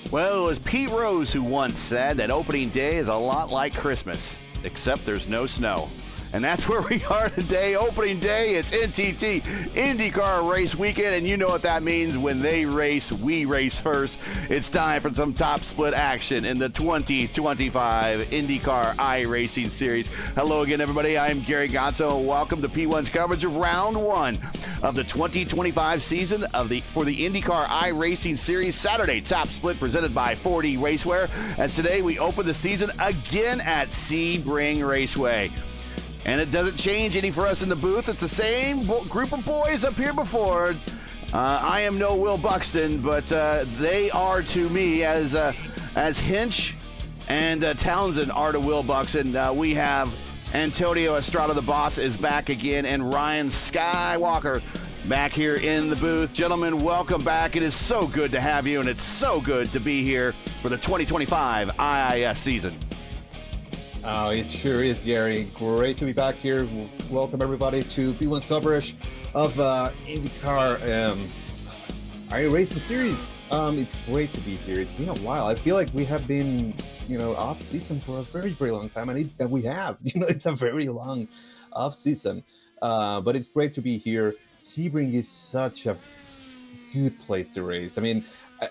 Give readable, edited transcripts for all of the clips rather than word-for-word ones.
Well, it was Pete Rose who once said that opening day is a lot like Christmas, except there's no snow. And that's where we are today. Opening day, it's NTT IndyCar Race Weekend, and you know what that means. When they race, we race first. It's time for some top split action in the 2025 IndyCar iRacing Series. Hello again, everybody. I'm Gary Gatto. Welcome to P1's coverage of Round 1 of the 2025 season for the IndyCar iRacing Series. Saturday, top split presented by 40 Racewear. As today, we open the season again at SEBRING Raceway. And it doesn't change any for us in the booth. It's the same group of boys up here before. I am no Will Buxton, but they are to me as Hinch and Townsend are to Will Buxton. We have Antonio Estrada, the boss, is back again, and Ryan Skywalker back here in the booth. Gentlemen, welcome back. It is so good to have you, and it's so good to be here for the 2025 IIS season. Oh, it sure is, Gary. Great to be back here. Welcome, everybody, to P1's coverage of IndyCar iRacing Series. It's great to be here. It's been a while. I feel like we have been, off season for a very, very long time, and we have. It's a very long off season, but it's great to be here. Sebring is such a good place to race. I mean,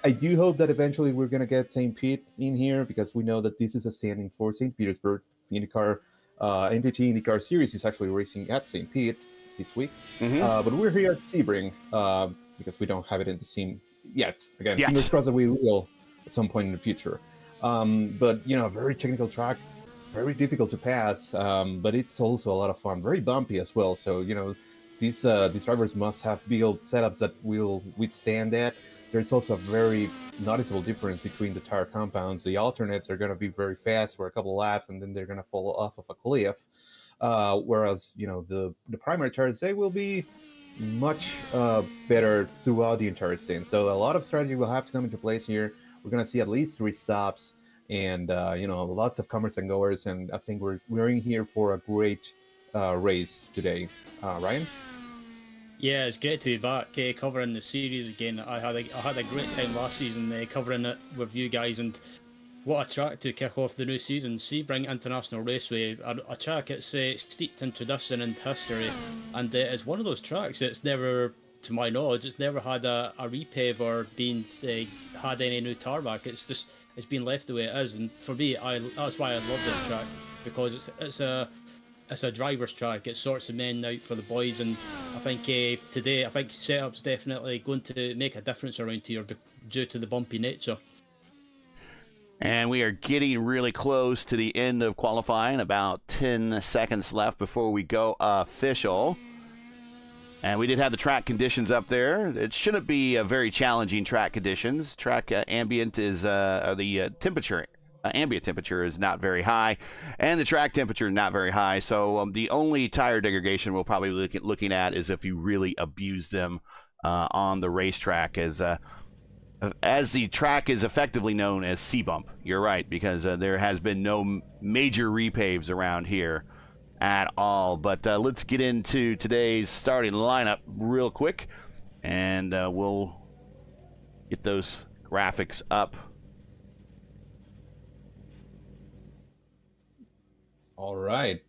I do hope that eventually we're going to get St. Pete in here, because we know that this is a standing for St. Petersburg. IndyCar, NTT IndyCar Series is actually racing at St. Pete this week. But we're here at Sebring because we don't have it in the scene yet. Again, fingers crossed that we will at some point in the future. But, very technical track, very difficult to pass, but it's also a lot of fun, very bumpy as well. So, these drivers must have built setups that will withstand that. There's also a very noticeable difference between the tire compounds. The alternates are going to be very fast for a couple of laps, and then they're going to fall off of a cliff. Whereas, the primary tires, they will be much better throughout the entire stint. So a lot of strategy will have to come into place here. We're going to see at least 3 stops and, lots of comers and goers. And I think we're in here for a great race today. Ryan? Yeah, it's great to be back covering the series again. I had a great time last season covering it with you guys, and what a track to kick off the new season. Sebring International Raceway, a track that's steeped in tradition and history, and it's one of those tracks that's never, to my knowledge, it's never had a repave or had any new tarmac. It's been left the way it is, and for me, that's why I love this track, because it's a driver's track. It sorts the men out for the boys, and I think today, setup's definitely going to make a difference around here due to the bumpy nature. And we are getting really close to the end of qualifying, about 10 seconds left before we go official. And we did have the track conditions up there. It shouldn't be a very challenging track conditions. Track ambient is the temperature. Ambient temperature is not very high, and the track temperature not very high. So the only tire degradation we'll probably be looking at is if you really abuse them on the racetrack, as the track is effectively known as C-Bump. You're right, because there has been no major repaves around here at all. But let's get into today's starting lineup real quick, and we'll get those graphics up. All right.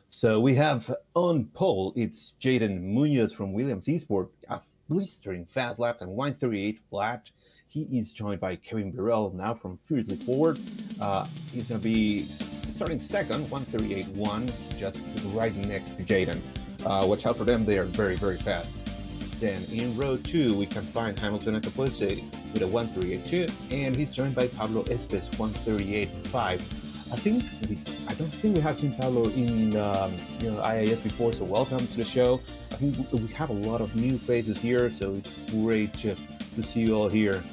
So we have on pole, it's Jaden Munoz from Williams eSports, a blistering fast lap and 138 flat. He is joined by Kevin Burrell now from Fiercely Forward. He's going to be starting second, 138.1, just right next to Jaden. Watch out for them. They are very, very fast. Then in row 2, we can find Hamilton at the Capose with a 138.2, and he's joined by Pablo Espes, 138.5. I don't think we have seen Pablo in IIS before, so welcome to the show. I think we have a lot of new faces here, so it's great to see you all here.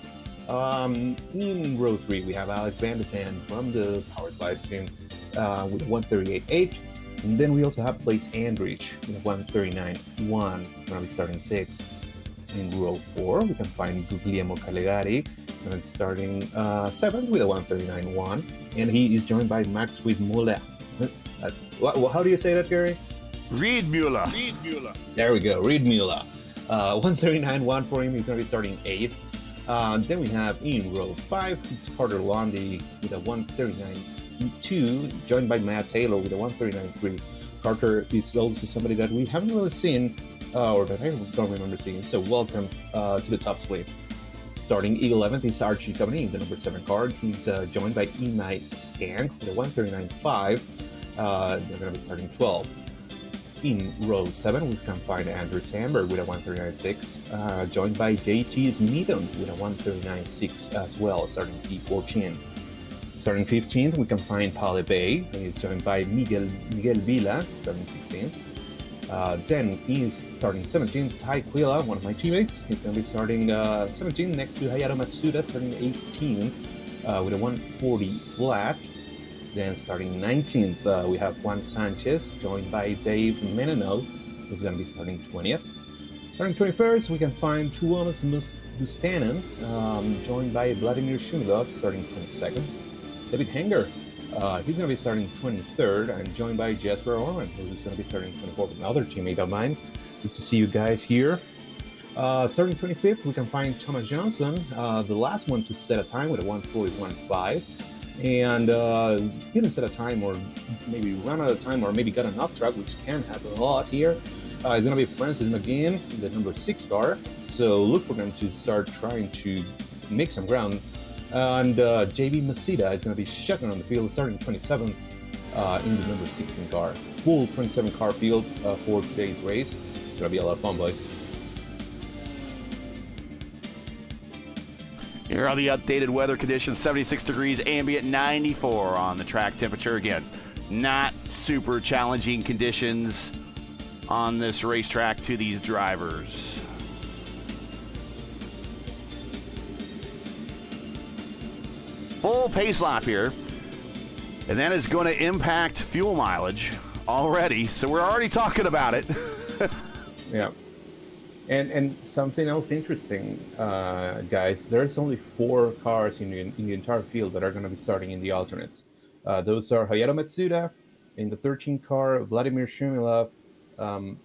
In row 3, we have Alex Van de Sande from the Power Slide team with 138.8, and then we also have Blaze Andrich with 139.1. He's going to be starting 6th. In row 4, we can find Guglielmo Calegari, and starting 7th with a 139.1, and he is joined by Max Riedmuller. How do you say that, Gary? Riedmuller. There we go, Riedmuller. 139.1 for him. He's going to be starting 8th. Then we have in row 5, it's Carter Lundy with a 139.2, joined by Matt Taylor with a 139.3. Carter is also somebody that we haven't really seen, or that I don't remember seeing, so welcome to the top split. Starting 11th is Archie coming in, the number 7 car. He's joined by E-Night Scan with a 139.5. They're going to be starting 12th. In row 7, we can find Andrew Samberg with a 139.6, joined by JT Smithon with a 139.6 as well, starting P14. Starting 15th, we can find Paul Bay, and he's joined by Miguel Villa, starting 16th. Then he's starting 17th, Tai Quilla, one of my teammates. He's going to be starting 17th next to Hayato Matsuda, starting 18th with a 140 flat. Then starting 19th, we have Juan Sanchez, joined by Dave Menino, who's going to be starting 20th. Starting 21st, we can find Tuomas Bustanen, joined by Vladimir Shumilov, starting 22nd. David Henger, he's going to be starting 23rd, and joined by Jesper Orman, who's going to be starting 24th, another teammate of mine. Good to see you guys here. Starting 25th, we can find Thomas Johnson, the last one to set a time with a 141.5. And didn't set a time, or maybe run out of time, or maybe got an off track, which can happen a lot here. It's going to be Francis McGinn, the number 6 car. So look for them to start trying to make some ground. And JB Masida is going to be shotgun on the field, starting 27th in the number 16 car. Full 27 car field for today's race. It's going to be a lot of fun, boys. Here are the updated weather conditions. 76 degrees ambient, 94 on the track temperature. Again, not super challenging conditions on this racetrack to these drivers. Full pace lap here. And that is going to impact fuel mileage already. So we're already talking about it. Yeah. And something else interesting, guys, there's only 4 cars in the entire field that are going to be starting in the alternates. Those are Hayato Matsuda in the 13 car, Vladimir Shumilov,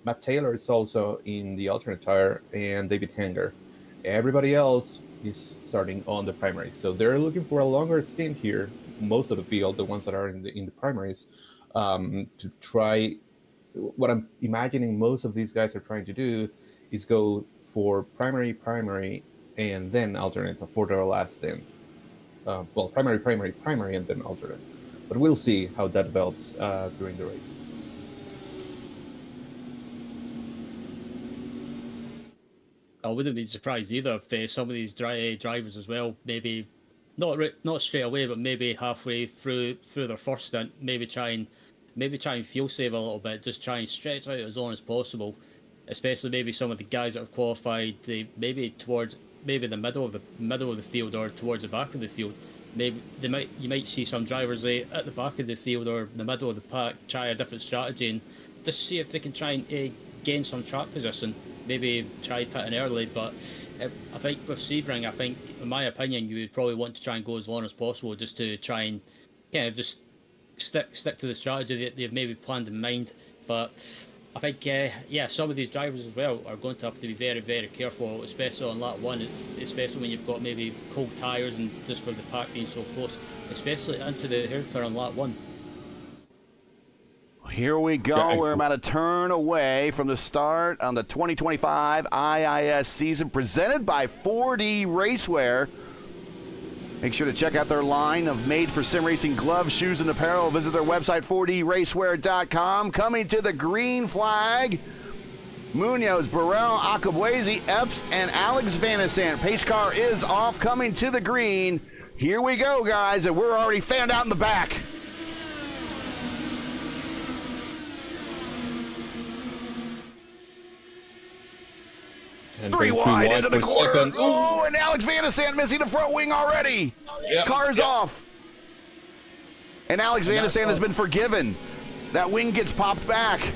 Matt Taylor is also in the alternate tire, and David Henger. Everybody else is starting on the primaries. So they're looking for a longer stint here, most of the field, the ones that are in the primaries, to try. What I'm imagining most of these guys are trying to do is go for primary, and then alternate for their last stint. Well, primary, and then alternate. But we'll see how that develops during the race. I wouldn't be surprised either if some of these drivers as well, maybe not straight away, but maybe halfway through their first stint, maybe try and fuel save a little bit, just try and stretch out as long as possible. Especially maybe some of the guys that have qualified, maybe towards the middle of the field or towards the back of the field. Maybe you might see some drivers at the back of the field or the middle of the pack try a different strategy and just see if they can try and gain some track position. Maybe try pitting early, but I think with Sebring, in my opinion, you would probably want to try and go as long as possible, just to try and kind of just stick to the strategy that they've maybe planned in mind. But I think, some of these drivers as well are going to have to be very, very careful, especially on lap 1, especially when you've got maybe cold tyres and just with the pack being so close, especially into the hairpin on lap 1. Here we go. We're about a turn away from the start on the 2025 IIS season, presented by 4D Racewear. Make sure to check out their line of made-for-sim racing gloves, shoes, and apparel. Visit their website, 4dracewear.com. Coming to the green flag, Munoz, Burrell, Akabuezi, Epps, and Alex Vanasant. Pace car is off, coming to the green. Here we go, guys, and we're already fanned out in the back. And Three wide into the corner. Second. Oh, and Alex Vanasant missing the front wing already. Yep. Car's off. And Alex Vanasant has been forgiven. That wing gets popped back.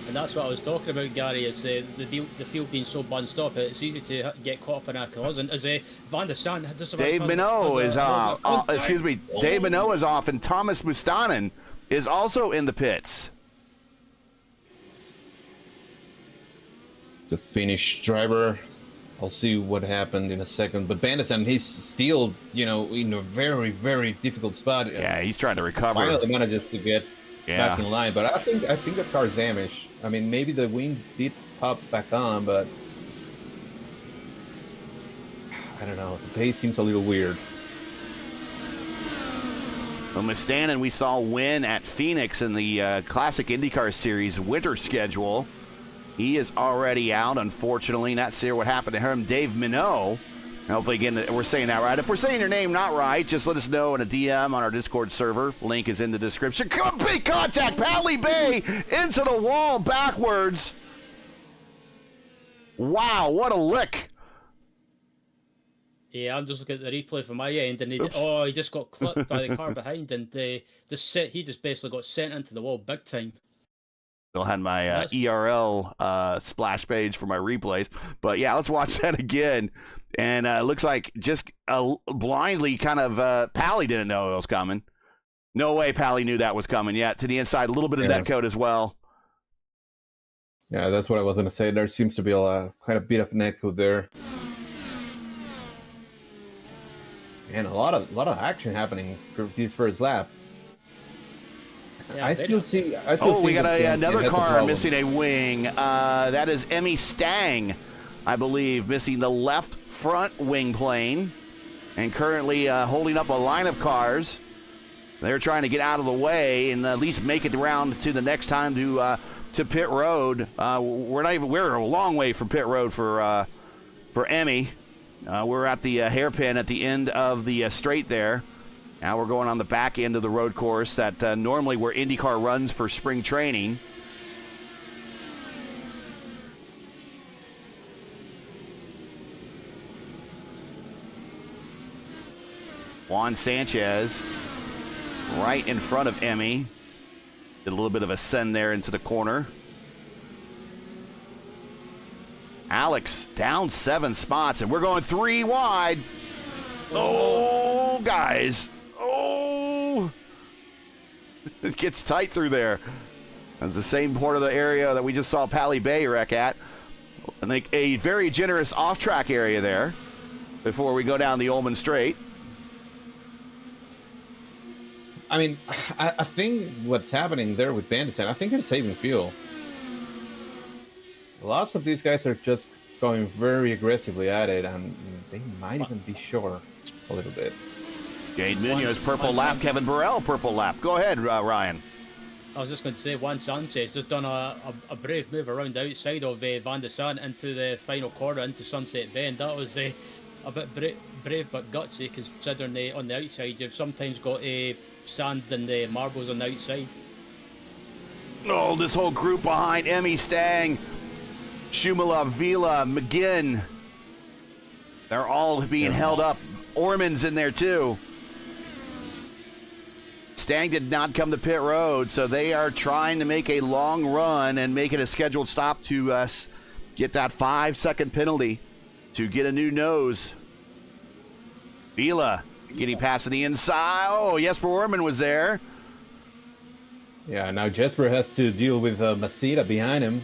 And that's what I was talking about, Gary, is the field being so bunched up, it's easy to get caught up in a collision. As Van der Sant, Dave Minot is off. Dave Minot is off, and Thomas Mustanen is also in the pits. The Finnish driver I'll see what happened in a second. But Bandison, he's still, in a very, very difficult spot. Yeah, he's trying to recover. Finally manages to get back in line. But I think that car is damaged. I mean, maybe the wing did pop back on, but I don't know. The pace seems a little weird. Well, Mustanen, we saw win at Phoenix in the Classic IndyCar Series winter schedule. He is already out, unfortunately. Not sure what happened to him. Dave Minot. Hopefully, again, we're saying that right. If we're saying your name not right, just let us know in a DM on our Discord server. Link is in the description. Big contact. Pally Bay into the wall backwards. Wow, what a lick. Yeah, I'm just looking at the replay from my end, and he just got clipped by the car behind, and he just basically got sent into the wall big time. Still had my ERL splash page for my replays. But, yeah, let's watch that again. And it looks like just blindly kind of Pally didn't know it was coming. No way Pally knew that was coming yet. To the inside, a little bit of net code as well. Yeah, that's what I was going to say. There seems to be quite a bit of net code there. And a lot of action happening for this first lap. Yeah, I still see. We got another car missing a wing. That is Emmy Stang, I believe, missing the left front wing plane, and currently holding up a line of cars. They're trying to get out of the way and at least make it around to the next time to pit road. We're a long way from pit road for Emmy. We're at the hairpin at the end of the straight there. Now we're going on the back end of the road course that normally where IndyCar runs for spring training. Juan Sanchez right in front of Emmy. Did a little bit of a send there into the corner. Alex down 7 spots, and we're going 3 wide. Oh, guys. Oh. It gets tight through there. That's the same part of the area that we just saw Pally Bay wreck at. I think a very generous off-track area there before we go down the Ullman Straight. I mean, I think what's happening there with Bandit, I think it's saving fuel. Lots of these guys are just going very aggressively at it, and they might even be short a little bit. Jade Munoz, purple lap. Kevin Burrell, purple lap. Go ahead, Ryan. I was just going to say, Juan Sanchez just done a brave move around the outside of Van de Sant into the final corner into Sunset Bend. That was a bit brave but gutsy, considering on the outside you've sometimes got sand and the marbles on the outside. Oh, this whole group behind Emmy Stang, Shumala, Vila, McGinn. They're all being held up. Orman's in there too. Stang did not come to pit road, so they are trying to make a long run and make it a scheduled stop to get that 5-second penalty to get a new nose. Vila getting past the inside. Oh, Jesper Orman was there. Yeah, now Jesper has to deal with Masita behind him.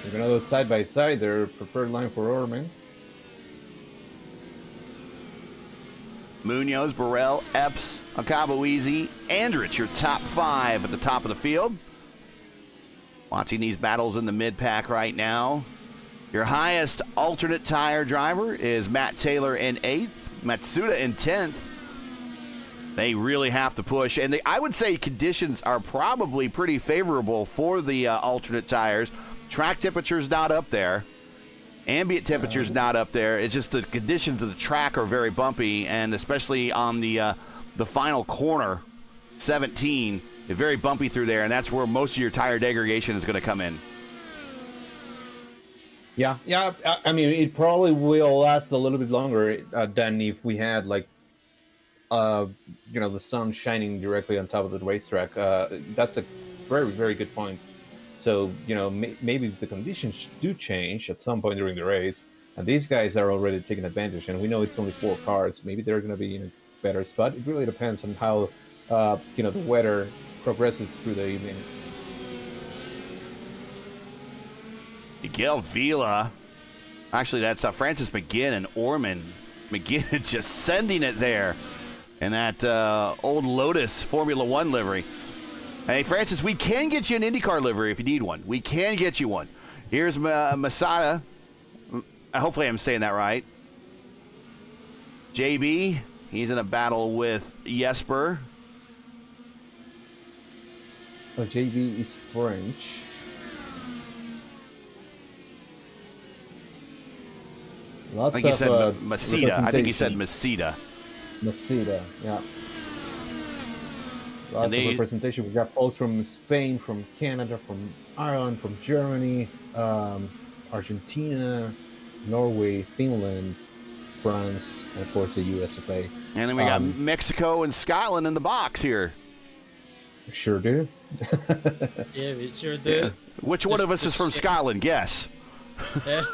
They're going to go side by side. Their preferred line for Orman. Munoz, Burrell, Epps, Akabuizi, Andrich, your top 5 at the top of the field. Watching these battles in the mid-pack right now. Your highest alternate tire driver is Matt Taylor in 8th, Matsuda in 10th. They really have to push, and I would say conditions are probably pretty favorable for the alternate tires. Track temperature's not up there. Ambient temperature's not up there. It's just the conditions of the track are very bumpy, and especially on the final corner, 17, it's very bumpy through there, and that's where most of your tire degradation is going to come in. Yeah. I mean, it probably will last a little bit longer than if we had the sun shining directly on top of the racetrack. That's a very, very good point. So, maybe the conditions do change at some point during the race, and these guys are already taking advantage, and we know it's only 4 cars. Maybe they're going to be in a better spot. It really depends on how, the weather progresses through the evening. Miguel Vila Actually, that's Francis McGinn and Orman. McGinn just sending it there in that old Lotus Formula One livery. Hey, Francis, we can get you an IndyCar livery if you need one. We can get you one. Here's Masada. Hopefully I'm saying that right. JB, he's in a battle with Jesper. Oh, JB is French. I think he said Masida. I think he said Masida. Masida, yeah. Lots of representation. We got folks from Spain, from Canada, from Ireland, from Germany, Argentina, Norway, Finland, France, and of course the USFA. And then we got Mexico and Scotland in the box here. Sure do. Yeah, we sure do. Yeah. Which one of us is from Scotland? Guess. Yeah.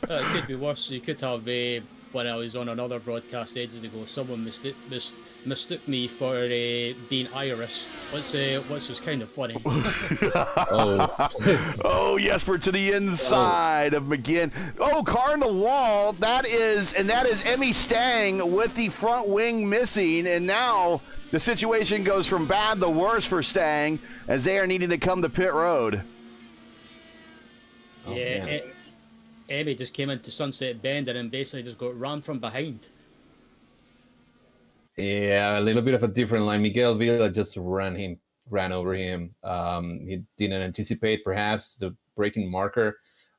It could be worse. You could have, when I was on another broadcast ages ago, someone mistook me for being Irish, which was kind of funny. Oh, Jesper to the inside of McGinn. Oh, car in the wall. That is Emmy Stang with the front wing missing, and now the situation goes from bad to worse for Stang as they are needing to come to pit road. Yeah, Emmy just came into Sunset Bend and then basically just got rammed from behind. Yeah, a little bit of a different line. Miguel Villa just ran over him. He didn't anticipate perhaps the braking marker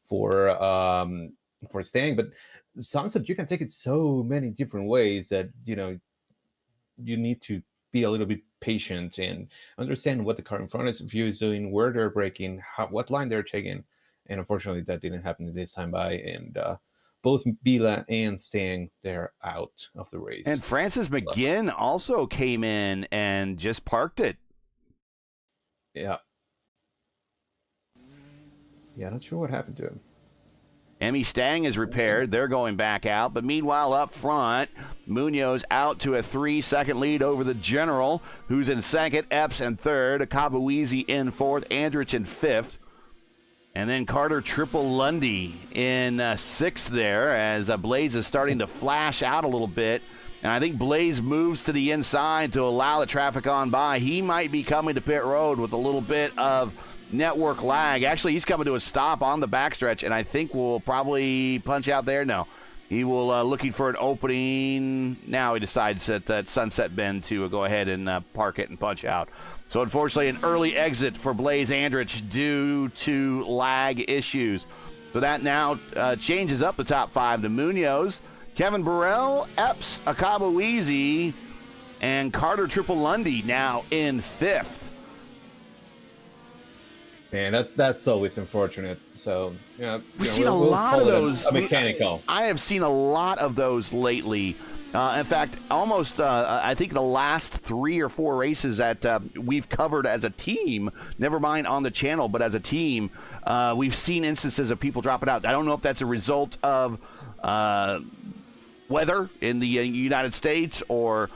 for Stang, but Sunset, you can take it so many different ways that you need to be a little bit patient and understand what the car in front of you is doing, where they're braking, what line they're taking. And unfortunately, that didn't happen this time by. And both Bila and Stang, they're out of the race. And Francis McGinn also came in and just parked it. Yeah. Yeah, not sure what happened to him. Emmy Stang is repaired. They're going back out. But meanwhile, up front, Munoz out to a 3-second lead over the General, who's in second, Epps in third, Akabuizi in fourth, Andrich in fifth. And then Carter Triple Lundy in sixth there as Blaze is starting to flash out a little bit. And I think Blaze moves to the inside to allow the traffic on by. He might be coming to pit road with a little bit of network lag. Actually, he's coming to a stop on the backstretch, and I think we'll probably punch out there. No, he will looking for an opening. Now he decides at Sunset Bend to go ahead and park it and punch out. So unfortunately, an early exit for Blaze Andrich due to lag issues. So that now changes up the top five to Munoz, Kevin Burrell, Epps, Akabuizi, and Carter Triple Lundy now in fifth. Man, that's always unfortunate. So, we've seen a lot of those. A mechanical. I have seen a lot of those lately. In fact, almost, I think the last 3 or 4 races that we've covered as a team, never mind on the channel, but as a team, we've seen instances of people dropping out. I don't know if that's a result of weather in the United States, or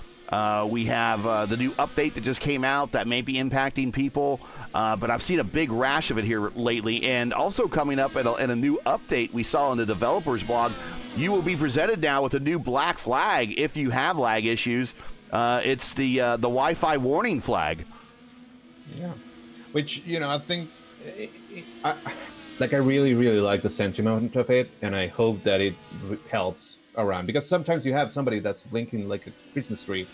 we have the new update that just came out that may be impacting people. But I've seen a big rash of it here lately. And also coming up in a new update we saw in the developers blog, you will be presented now with a new black flag if you have lag issues. It's the Wi-Fi warning flag. Yeah, which, I think, I really, really like the sentiment of it, and I hope that it helps around. Because sometimes you have somebody that's blinking like a Christmas tree,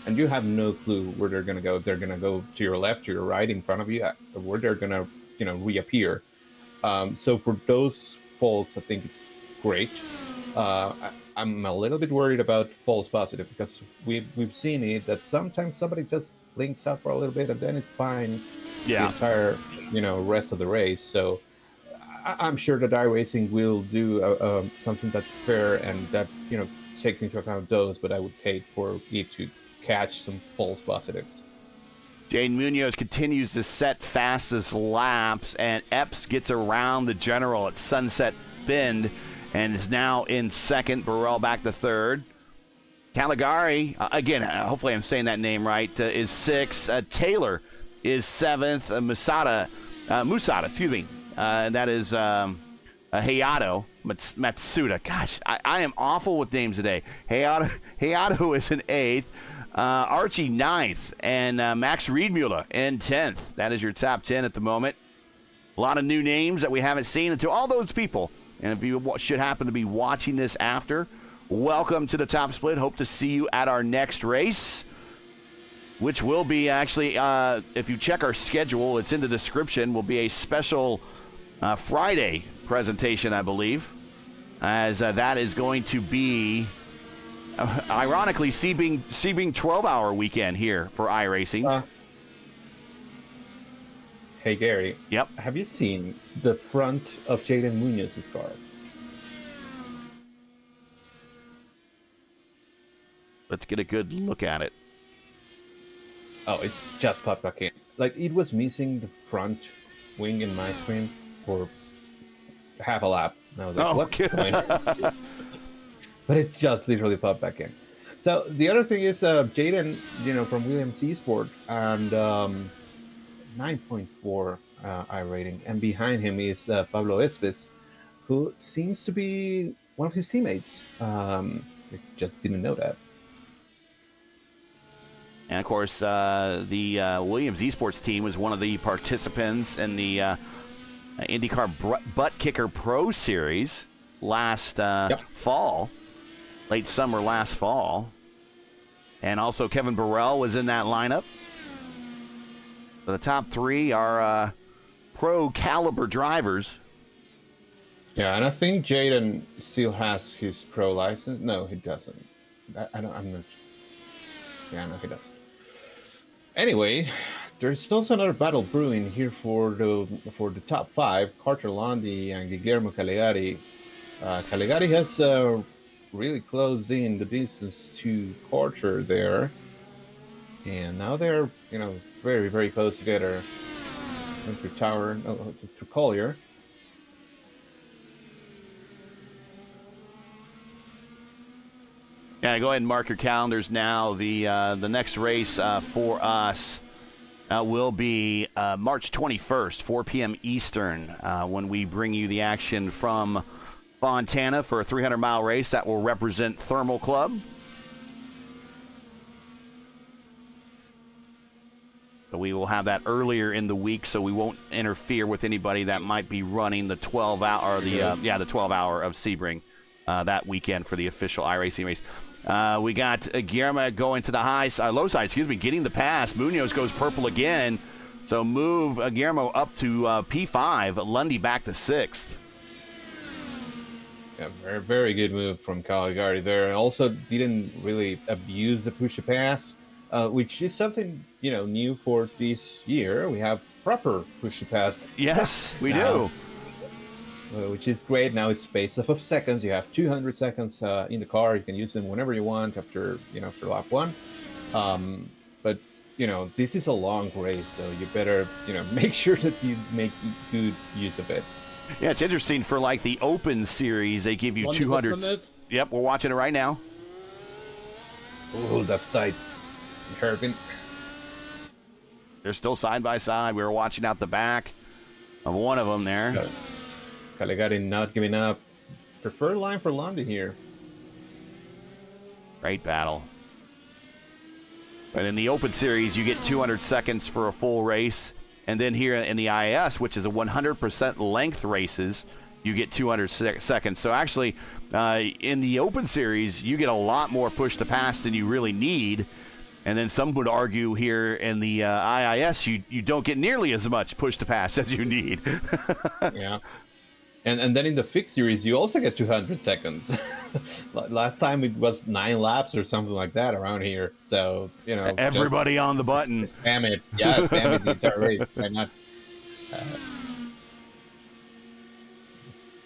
and you have no clue where they're going to go. If they're going to go to your left, to your right, in front of you, where they're going to, reappear. So for those folks, I think it's great. I'm a little bit worried about false positive, because we've seen it that sometimes somebody just blinks out for a little bit and then it's fine. Yeah. The entire, rest of the race. So I'm sure that iRacing will do something that's fair and that, takes into account those, but I would hate for it to catch some false positives. Jane Munoz continues to set fastest laps, and Epps gets around the General at Sunset Bend and is now in second. Burrell back to third. Caligari, again, hopefully I'm saying that name right, is sixth. Taylor is seventh. Musada, and that is Hayato Matsuda. Gosh, I am awful with names today. Hayato is in 8th. Archie 9th, and Max Riedmuller in 10th. That is your top 10 at the moment. A lot of new names that we haven't seen. And to all those people, and if you should happen to be watching this after, welcome to the Top Split. Hope to see you at our next race, which will be actually, if you check our schedule, it's in the description, will be a special Friday presentation, I believe, as that is going to be, ironically, Sebring 12-hour weekend here for iRacing. Hey, Gary. Yep. Have you seen the front of Jaden Munoz's car? Let's get a good look at it. Oh, it just popped back in. Like, it was missing the front wing in my screen for half a lap. And I was like, what's going on? But it just literally popped back in. So the other thing is Jaden, from Williams eSports, and 9.4 iRating. And behind him is Pablo Espes, who seems to be one of his teammates. I just didn't know that. And, of course, the Williams eSports team was one of the participants in the IndyCar Butt Kicker Pro Series last fall, late summer last fall. And also Kevin Burrell was in that lineup. So the top 3 are pro caliber drivers. Yeah, and I think Jaden still has his pro license. No, he doesn't. I'm not. Yeah, no, he doesn't. Anyway, there's also another battle brewing here for the top 5. Carter Landi and Guillermo Calegari. Calegari has really closed in the distance to Carter there, and now they're very, very close together. Went through Collier. Yeah, go ahead and mark your calendars now. The next race for us will be March 21st, 4 p.m. Eastern, when we bring you the action from Fontana for a 300-mile race that will represent Thermal Club. So we will have that earlier in the week, so we won't interfere with anybody that might be running the 12-hour, the 12-hour of Sebring that weekend for the official iRacing race. We got Guillermo going to the low side, getting the pass. Munoz goes purple again. So move Guillermo up to P5, Lundy back to 6th. Yeah, very, very good move from Caligari there. Also didn't really abuse the push-to-pass, which is something, new for this year. We have proper push-to-pass. Yes, we do. Which is great. Now it's based off of seconds. You have 200 seconds in the car. You can use them whenever you want after lap 1. But this is a long race, so you better make sure that you make good use of it. Yeah, it's interesting for like the Open Series. They give you 200. Yep, we're watching it right now. Oh, that's tight. Hairpin. They're still side by side. We were watching out the back of one of them there. Caligari not giving up. Preferred line for London here. Great battle. But in the Open Series, you get 200 seconds for a full race. And then here in the IAS, which is a 100% length races, you get 200 seconds. So actually, in the Open Series, you get a lot more push to pass than you really need. And then some would argue here in the IIS, you don't get nearly as much push to pass as you need. Yeah. And then in the fixed series, you also get 200 seconds. Last time it was 9 laps or something like that around here. So, everybody on the button. Spam it. Yeah, spam it the entire race. Why not?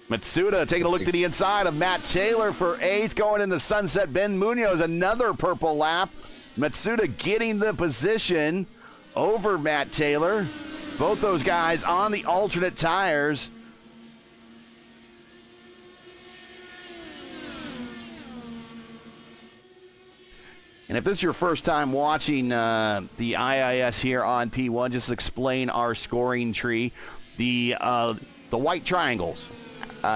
Matsuda taking a look to the inside of Matt Taylor for 8th, going into Sunset Bend. Munoz, another purple lap. Matsuda getting the position over Matt Taylor. Both those guys on the alternate tires. And if this is your first time watching the IIS here on P1, just explain our scoring tree. The The white triangles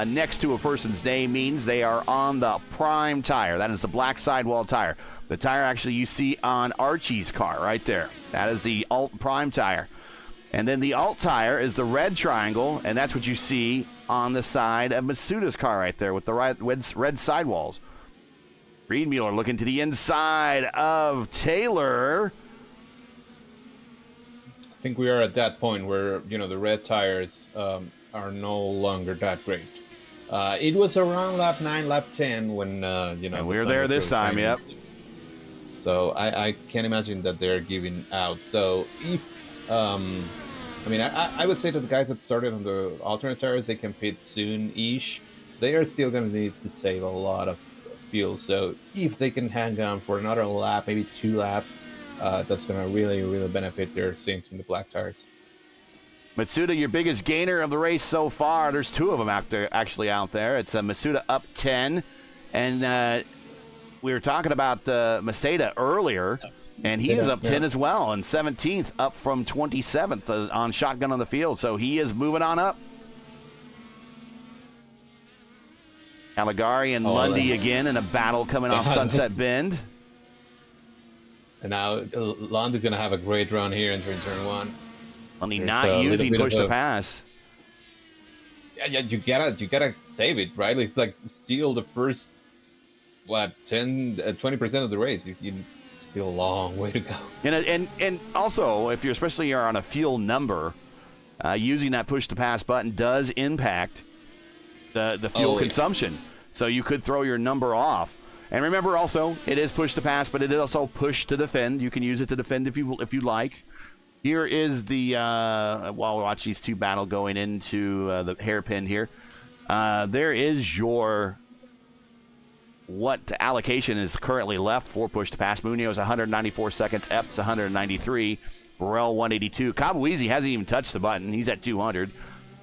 next to a person's name means they are on the prime tire. That is the black sidewall tire. The tire actually you see on Archie's car right there. That is the alt prime tire. And then the alt tire is the red triangle, and that's what you see on the side of Masuda's car right there with the red sidewalls. Reed Mueller looking to the inside of Taylor. I think we are at that point where, the red tires are no longer that great. It was around lap 9, lap 10 when, And we were there this time, yep. So I can't imagine that they're giving out. So if, I would say that the guys that started on the alternate tires, they can pit soon-ish. They are still going to need to save a lot of fuel. So if they can hang on for another lap, maybe 2 laps, that's going to really, really benefit their sinks in the black tires. Matsuda, your biggest gainer of the race so far. There's 2 of them out there. It's Matsuda up 10. And we were talking about Maseda earlier, and he is up 10 as well, and 17th up from 27th on shotgun on the field. So he is moving on up. Caligari and Lundy again in a battle coming off Sunset Bend. And now Lundy's going to have a great run here in turn 1. Lundy not using push to pass. Yeah, you gotta save it, right? It's like steal the first 20% of the race. You still a long way to go. And also, if you're on a fuel number, using that push to pass button does impact the fuel consumption. So you could throw your number off. And remember also, it is push to pass, but it is also push to defend. You can use it to defend if you like. Here is the while we watch these 2 battle going into the hairpin here. There is your what allocation is currently left for push to pass. Munoz 194 seconds, Epps 193, Burrell 182. Cabuizzi hasn't even touched the button. He's at 200.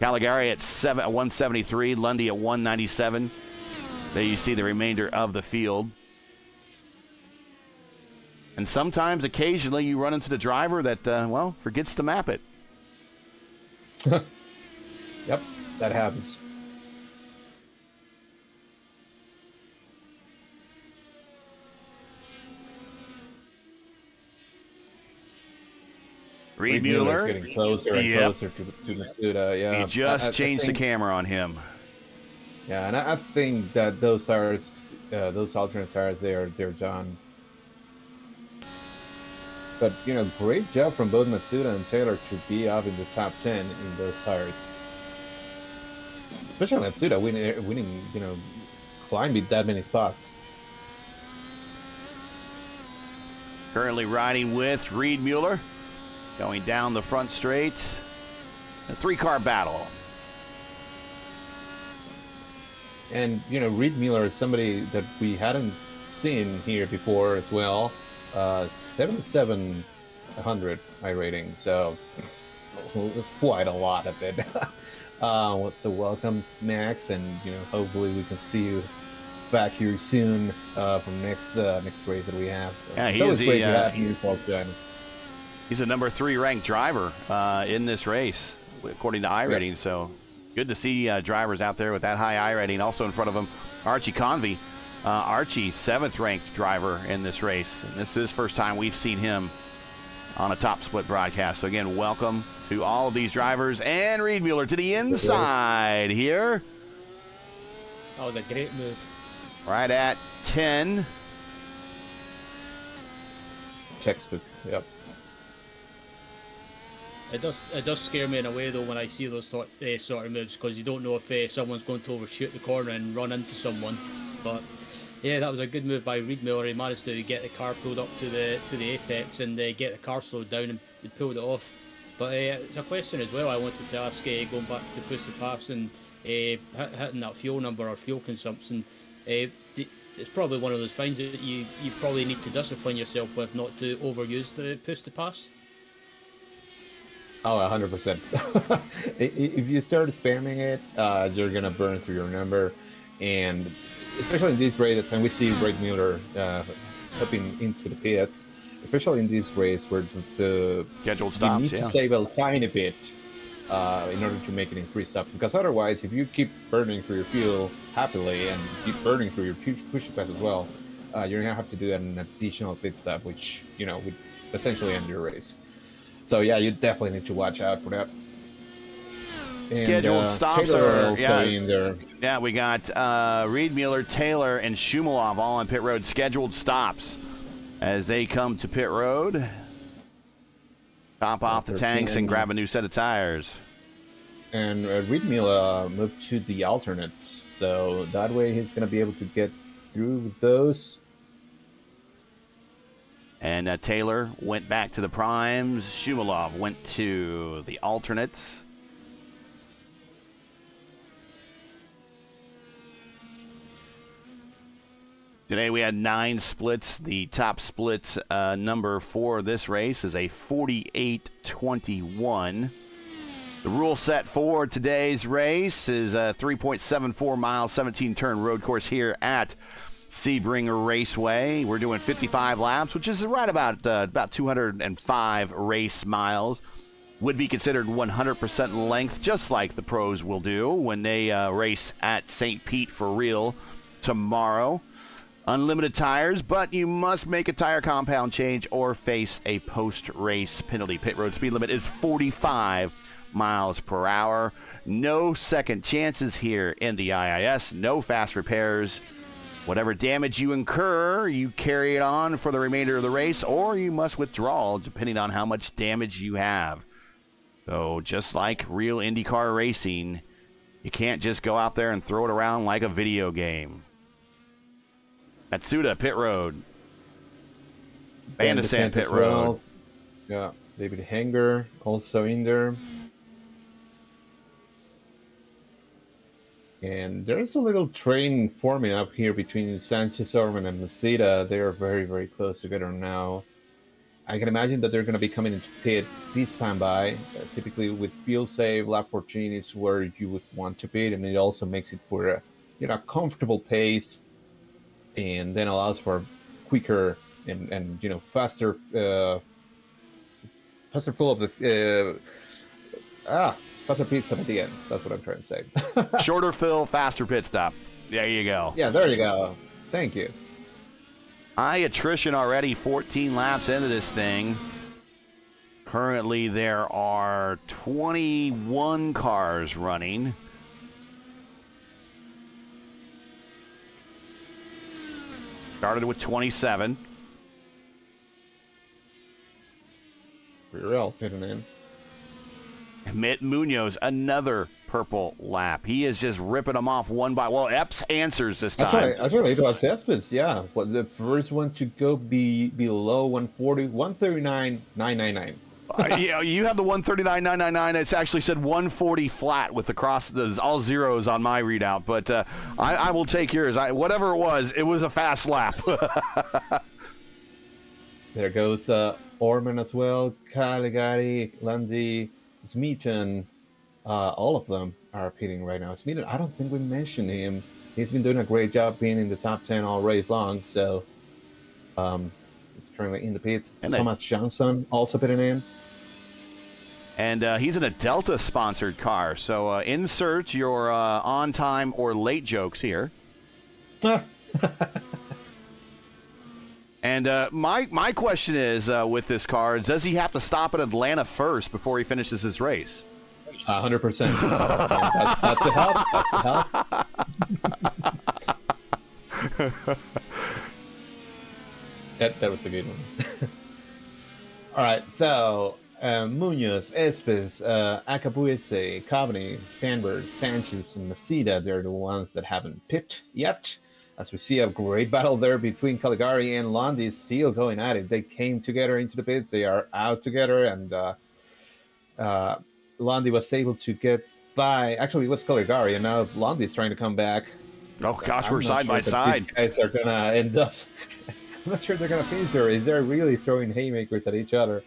Caligari at 173, Lundy at 197. There you see the remainder of the field. And sometimes, occasionally, you run into the driver that, forgets to map it. Yep, that happens. Reed Mueller getting closer and closer to Matsuda. Yeah, you just changed the camera on him. Yeah, and I think that those tires, those alternate tires, they're done. But great job from both Matsuda and Taylor to be up in the top 10 in those tires. Especially Matsuda winning, climbing that many spots. Currently riding with Reed Mueller, going down the front straight. A 3-car battle. And, Reed Mueller is somebody that we hadn't seen here before as well. 7,700 iRating, so quite a lot of it. What's the welcome, Max? And, hopefully we can see you back here soon from next race that we have. So yeah, he's a number 3 ranked driver in this race, according to iRating. Yep. So good to see drivers out there with that high iRating. Also in front of him, Archie Convey. Archie, 7th ranked driver in this race. And this is the first time we've seen him on a top split broadcast. So again, welcome to all of these drivers. And Reed Mueller to the inside here. That was a great move. Right at 10. Textbook, yep. It does scare me in a way though when I see those sort of moves, because you don't know if someone's going to overshoot the corner and run into someone. But yeah, that was a good move by Reed Mueller. He managed to get the car pulled up to the apex and get the car slowed down and pulled it off. But it's a question as well I wanted to ask, going back to push to pass and hitting that fuel number or fuel consumption. It's probably one of those things that you probably need to discipline yourself with, not to overuse the push to pass. Oh, 100%. If you start spamming it, you're going to burn through your number. And especially in these races, and we see Reed Mueller hopping into the pits, especially in this race where the scheduled stops, you need to save a tiny bit in order to make it in 3 stops. Because otherwise, if you keep burning through your fuel happily and keep burning through your push pads as well, you're gonna have to do an additional pit stop, which would essentially end your race. So yeah, you definitely need to watch out for that. Scheduled stops Taylor are in there. Yeah, we got Reed, Mueller, Taylor, and Shumilov all on pit road. Scheduled stops as they come to pit road. Top off the tanks and grab a new set of tires. And Reed Mueller moved to the alternates, so that way he's going to be able to get through those. And Taylor went back to the primes. Shumilov went to the alternates. Today we had 9 splits. The top split number for this race is a 48-21. The rule set for today's race is a 3.74 mile, 17-turn road course here at SEBRING Raceway. We're doing 55 laps, which is right about 205 race miles. Would be considered 100% length, just like the pros will do when they race at St. Pete for real tomorrow. Unlimited tires, but you must make a tire compound change or face a post-race penalty. Pit road speed limit is 45 miles per hour. No second chances here in the IIS. No fast repairs. Whatever damage you incur, you carry it on for the remainder of the race, or you must withdraw depending on how much damage you have. So just like real IndyCar racing, you can't just go out there and throw it around like a video game. Matsuda, pit road. Bandasant, pit road. Well. Yeah, David Hanger also in there. And there's a little train forming up here between Sanchez, Orman, and Matsuda. They are very, very close together now. I can imagine that they're going to be coming into pit this time by. Typically with fuel save, lap 14 is where you would want to pit, and it also makes it for a comfortable pace. And then allows for quicker and faster flow of the faster pit stop at the end. That's what I'm trying to say. Shorter fill, faster pit stop. There you go. Yeah, there you go. Thank you. High attrition already, 14 laps into this thing. Currently there are 21 cars running. Started with 27. Real hitting in. Mitt Munoz, another purple lap. He is just ripping them off one by one. Epps answers this time. Actually, it was Epps, yeah. Well, the first one to go below 140, 139.999. You have the 139.999. It's actually said 140 flat with all zeros on my readout, but I will take yours. Whatever it was a fast lap. There goes Orman as well, Caligari, Landy, Smeaton. All of them are pitting right now. Smeaton, I don't think we mentioned him. He's been doing a great job being in the top 10 all race long, so he's currently in the pits. And Thomas Johnson also pitting in. And he's in a Delta-sponsored car, so insert your on-time or late jokes here. And my question is, with this car, does he have to stop in Atlanta first before he finishes his race? 100%. That's a help. That was a good one. All right, so Munoz, Espes, Acabuese, Cabaney, Sandberg, Sanchez, and Matsuda, they're the ones that haven't pit yet. As we see a great battle there between Caligari and Landy, still going at it. They came together into the pits. They are out together, and Landy was able to get by. Actually, it was Caligari, and now Landy's trying to come back. Oh, gosh, we're side by side. These guys are going to end up... I'm not sure they're going to finish the race. They're really throwing haymakers at each other.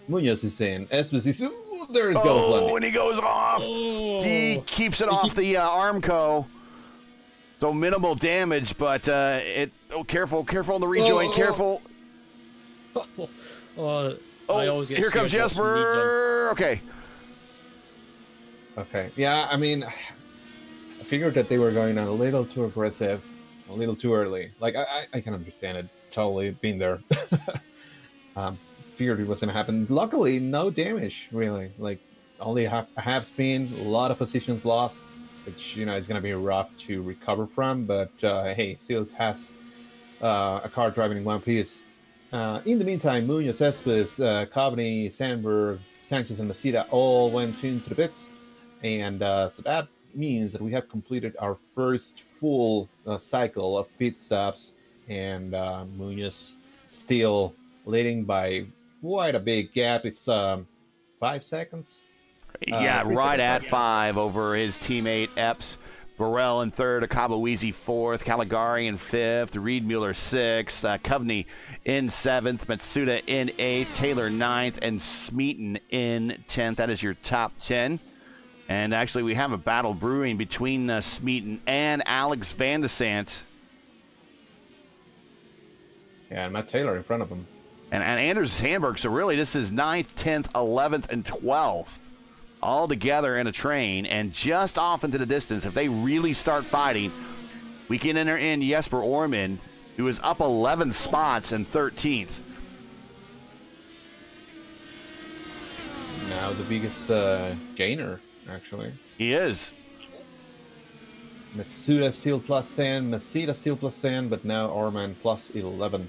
Munoz is saying, Espes is... There it goes, Landy. And he goes off. Oh. He keeps it off the Armco. So minimal damage, but careful on the rejoin, careful. I Oh, always get here comes scared watching leads on. Jesper. Okay. Okay. Yeah, I mean, I figured that they were going a little too aggressive, a little too early. Like, I can understand it. Totally been there. Figured it was going to happen. Luckily, no damage, really. Like, only a half spin, a lot of positions lost, which, is going to be rough to recover from. But, hey, still has a car driving in one piece. In the meantime, Munoz, Cespedes, Coveney, Sandberg, Sanchez, and Maceda all went into the pits. And so that means that we have completed our first full cycle of pit stops, and Munoz still leading by quite a big gap. It's 5 seconds. Yeah, 3 right seconds. at 5 over his teammate Epps. Burrell in third, Akabuizi fourth, Caligari in fifth, Reed Mueller sixth, Coveney in seventh, Matsuda in eighth, Taylor ninth, and Smeaton in 10th. That is your top 10. And actually, we have a battle brewing between Smeaton and Alex Van de Sant. Yeah, and Matt Taylor in front of him. And Anders Hamburg. So really, this is 9th, 10th, 11th, and 12th. All together in a train, and just off into the distance. If they really start fighting, we can enter in Jesper Orman, who is up 11 spots and 13th. Now the biggest gainer, actually. He is. Matsuda still plus 10, Maceda still plus 10, but now Orman plus 11.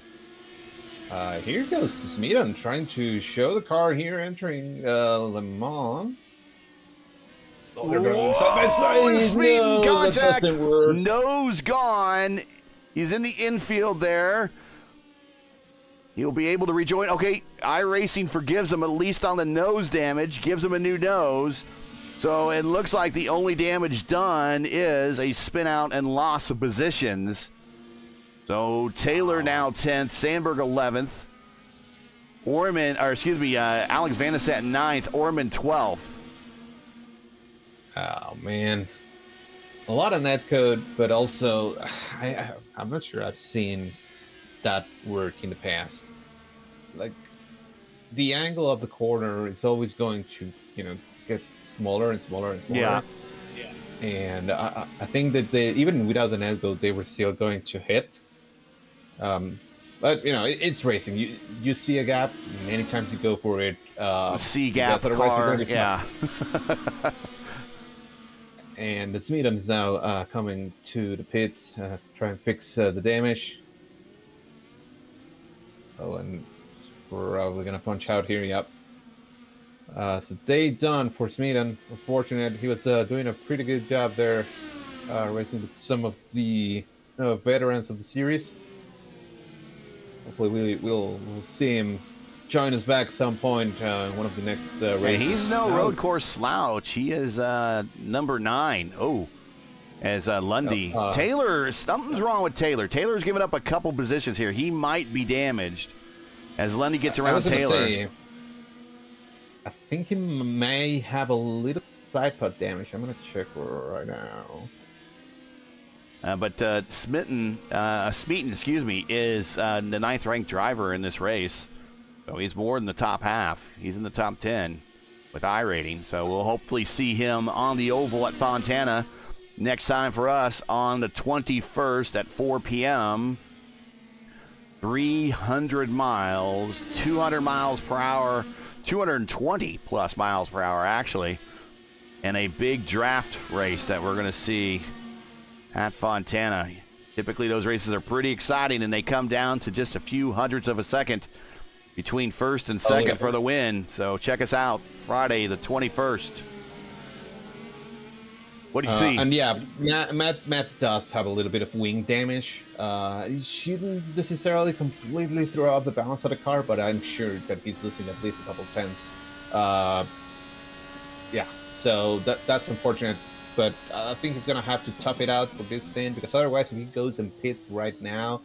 Here goes Smeaton trying to show the car here entering Le Mans. Oh, they're going side by side. Smeaton No, contact. that doesn't work. Nose gone. He's in the infield there. He'll be able to rejoin. Okay, iRacing forgives him at least on the nose damage, gives him a new nose. So it looks like the only damage done is a spin out and loss of positions. So Taylor now 10th, Sandberg 11th, Alex Van de Sant 9th, Orman 12th. Oh, man. A lot of netcode, but also, I'm not sure I've seen that work in the past. Like, the angle of the corner is always going to, get smaller and smaller and smaller. Yeah. And I think that even without the netcode, they were still going to hit. But, it's racing. You see a gap, many times you go for it. C gap that's what a car, racer does. yeah. And the Smeaton is now coming to the pits to try and fix the damage. Oh, and probably going to punch out here, yep. So day done for Smeaton. Unfortunate, he was doing a pretty good job there, racing with some of the veterans of the series. Hopefully we'll see him join us back some point one of the next races. He's no road course slouch. He is number 9. Oh, as Lundy. Taylor, something's wrong with Taylor. Taylor's given up a couple positions here. He might be damaged as Lundy gets around Taylor. I think he may have a little side pod damage. I'm going to check right now. But Smeaton, is the 9th ranked driver in this race. So he's more than the top half. He's in the top 10 with iRating. So we'll hopefully see him on the oval at Fontana next time for us on the 21st at 4 p.m. 300 miles, 200 miles per hour, 220 plus miles per hour actually, and a big draft race that we're going to see at Fontana. Typically those races are pretty exciting and they come down to just a few hundredths of a second between first and second for the win. So check us out Friday the 21st. What do you see? And yeah, Matt does have a little bit of wing damage. He shouldn't necessarily completely throw off the balance of the car, but I'm sure that he's losing at least a couple tenths. Yeah, so that's unfortunate. But I think he's going to have to tough it out for this stint, because otherwise, if he goes and pits right now,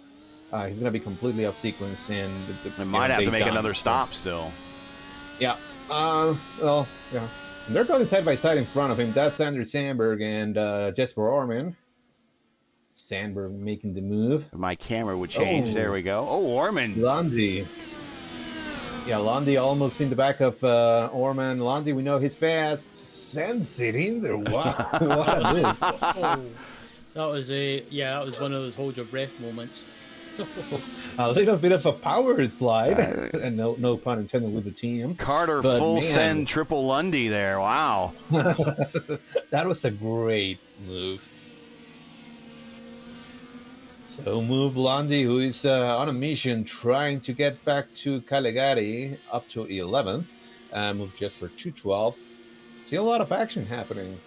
he's going to be completely off sequence, and It might have to make another stop still. Yeah. Well, yeah. And they're going side by side in front of him. That's Andrew Sandberg and Jesper Orman. Sandberg making the move. My camera would change. Oh. There we go. Oh, Orman. Lundy. Yeah, Landi almost in the back of Orman. Landi, we know he's fast. Sends it in there. Wow, what a move. Oh, that was one of those hold your breath moments. A little bit of a power slide, and no pun intended with the team. Carter But full man, send triple Lundy there. Wow. that was a great move. So move Landi, who is on a mission trying to get back to Caligari up to 11th. Move just for 212. See a lot of action happening.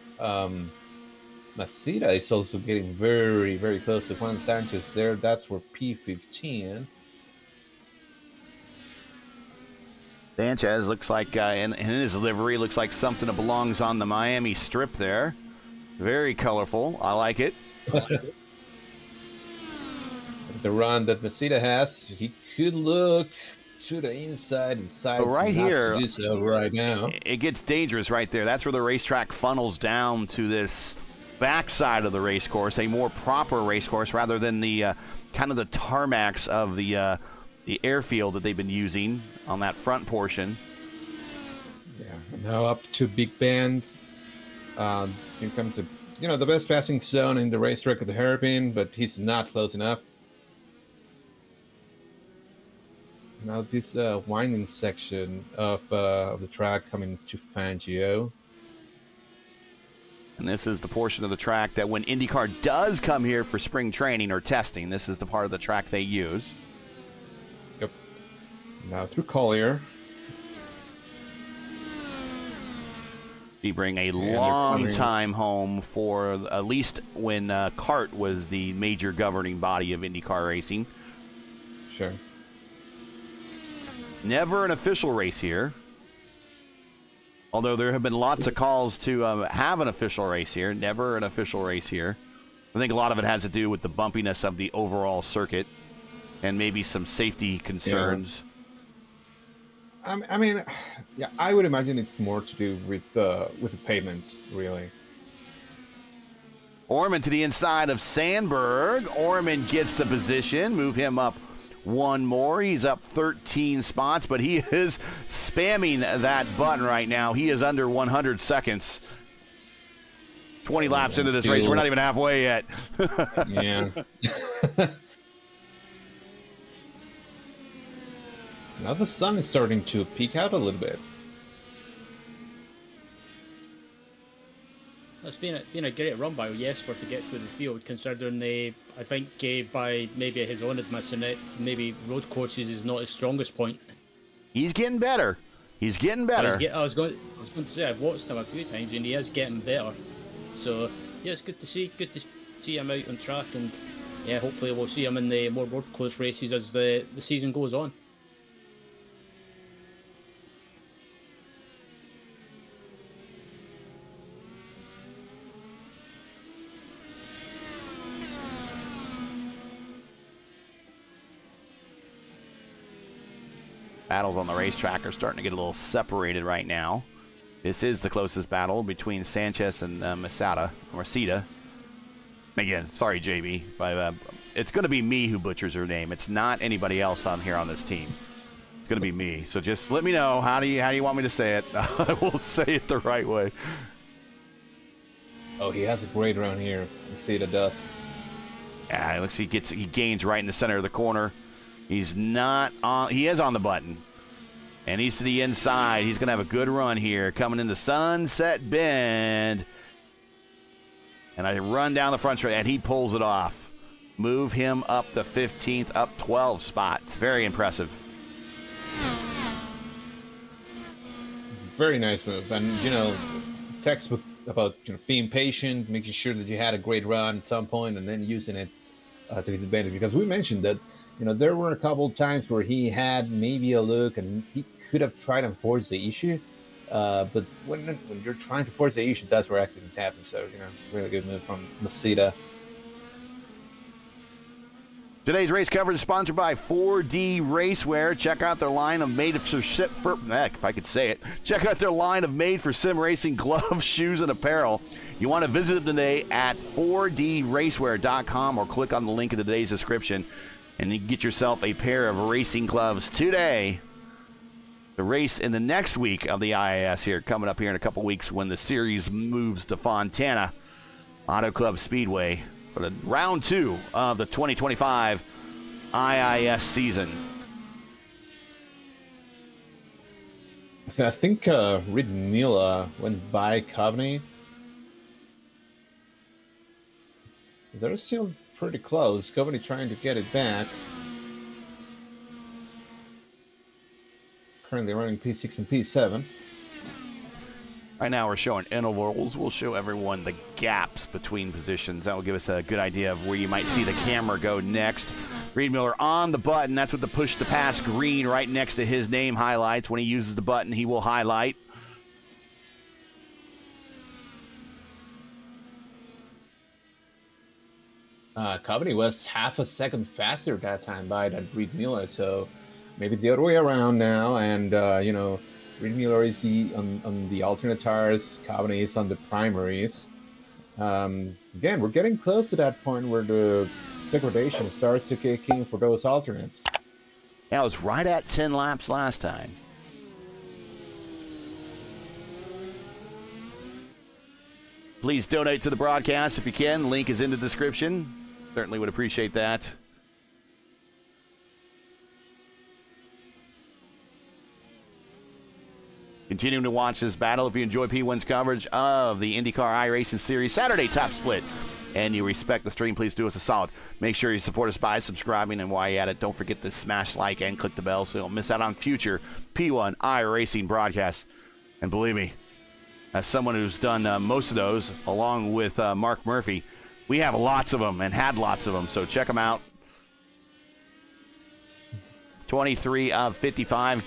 Masita is also getting very, very close to Juan Sanchez there. That's for P15. Sanchez looks like, in his livery, looks like something that belongs on the Miami Strip there. Very colorful. I like it. The run that Masita has, he could look to the inside. Decides but right not here, to do so right now. It gets dangerous right there. That's where the racetrack funnels down to this backside of the race course, a more proper race course rather than the kind of the tarmacs of the airfield that they've been using on that front portion. Yeah, now up to Big Bend. Here comes the best passing zone in the racetrack of the hairpin, but he's not close enough. Now this winding section of the track coming to Fangio. And this is the portion of the track that when IndyCar does come here for spring training or testing, this is the part of the track they use. Yep. Now through Collier. Sebring, a long time home for at least when CART was the major governing body of IndyCar racing. Sure. Never an official race here. Although there have been lots of calls to have an official race here. Never an official race here. I think a lot of it has to do with the bumpiness of the overall circuit and maybe some safety concerns. Yeah. I mean, yeah, I would imagine it's more to do with the pavement, really. Orman to the inside of Sandberg. Orman gets the position. Move him up one more. He's up 13 spots, but he is spamming that button right now. He is under 100 seconds. 20 laps into this race. We're not even halfway yet. Yeah. Now the sun is starting to peek out a little bit. It's been a great run by Jesper to get through the field, considering I think by maybe his own admission it, maybe road courses is not his strongest point. He's getting better. He's getting better. I was going to say I've watched him a few times and he is getting better. So yeah, it's good to see him out on track, and yeah, hopefully we'll see him in the more road course races as the season goes on. Battles on the racetrack are starting to get a little separated right now. This is the closest battle between Sanchez and Masita. Again, sorry, JB, but it's going to be me who butchers her name. It's not anybody else on here on this team. It's going to be me. So just let me know how do you want me to say it. I will say it the right way. Oh, he has a great run here. Masita does. Yeah, it looks he gains right in the center of the corner. He's not on. He is on the button, and he's to the inside. He's going to have a good run here, coming into Sunset Bend, and I run down the front straight, and he pulls it off. Move him up the 15th, up 12 spots. Very impressive. Very nice move, and textbook about being patient, making sure that you had a great run at some point, and then using it to his advantage. Because we mentioned that. There were a couple of times where he had maybe a look and he could have tried and force the issue. But when you're trying to force the issue, that's where accidents happen. So, really good move from Masita. Today's race coverage is sponsored by 4D Racewear. Check out their line of Check out their line of made-for-sim racing gloves, shoes, and apparel. You want to visit them today at 4dracewear.com or click on the link in today's description. And you can get yourself a pair of racing gloves today. the race in the next week of the IAS here, coming up here in a couple weeks when the series moves to Fontana Auto Club Speedway for the round 2 of the 2025 IIS season. I think Reed Mila went by Coveney. They're still pretty close. Coveney trying to get it back. Currently running P6 and P7. Right now we're showing intervals. We'll show everyone the gaps between positions. That will give us a good idea of where you might see the camera go next. Reed Miller on the button. That's what the push to pass green right next to his name highlights. When he uses the button, he will highlight. Coveney was half a second faster that time by than Reed Miller, so maybe it's the other way around now. And Reed Miller is on the alternate tires, Coveney is on the primaries. Again, we're getting close to that point where the degradation starts to kick in for those alternates. Yeah, it was right at 10 laps last time. Please donate to the broadcast if you can. Link is in the description. Certainly would appreciate that. Continuing to watch this battle. If you enjoy P1's coverage of the IndyCar iRacing Series Saturday Top Split and you respect the stream, please do us a solid. Make sure you support us by subscribing, and while you're at it, don't forget to smash like and click the bell so you don't miss out on future P1 iRacing broadcasts. And believe me, as someone who's done most of those, along with Mark Murphy, we have lots of them and had lots of them, so check them out. 23 of 55.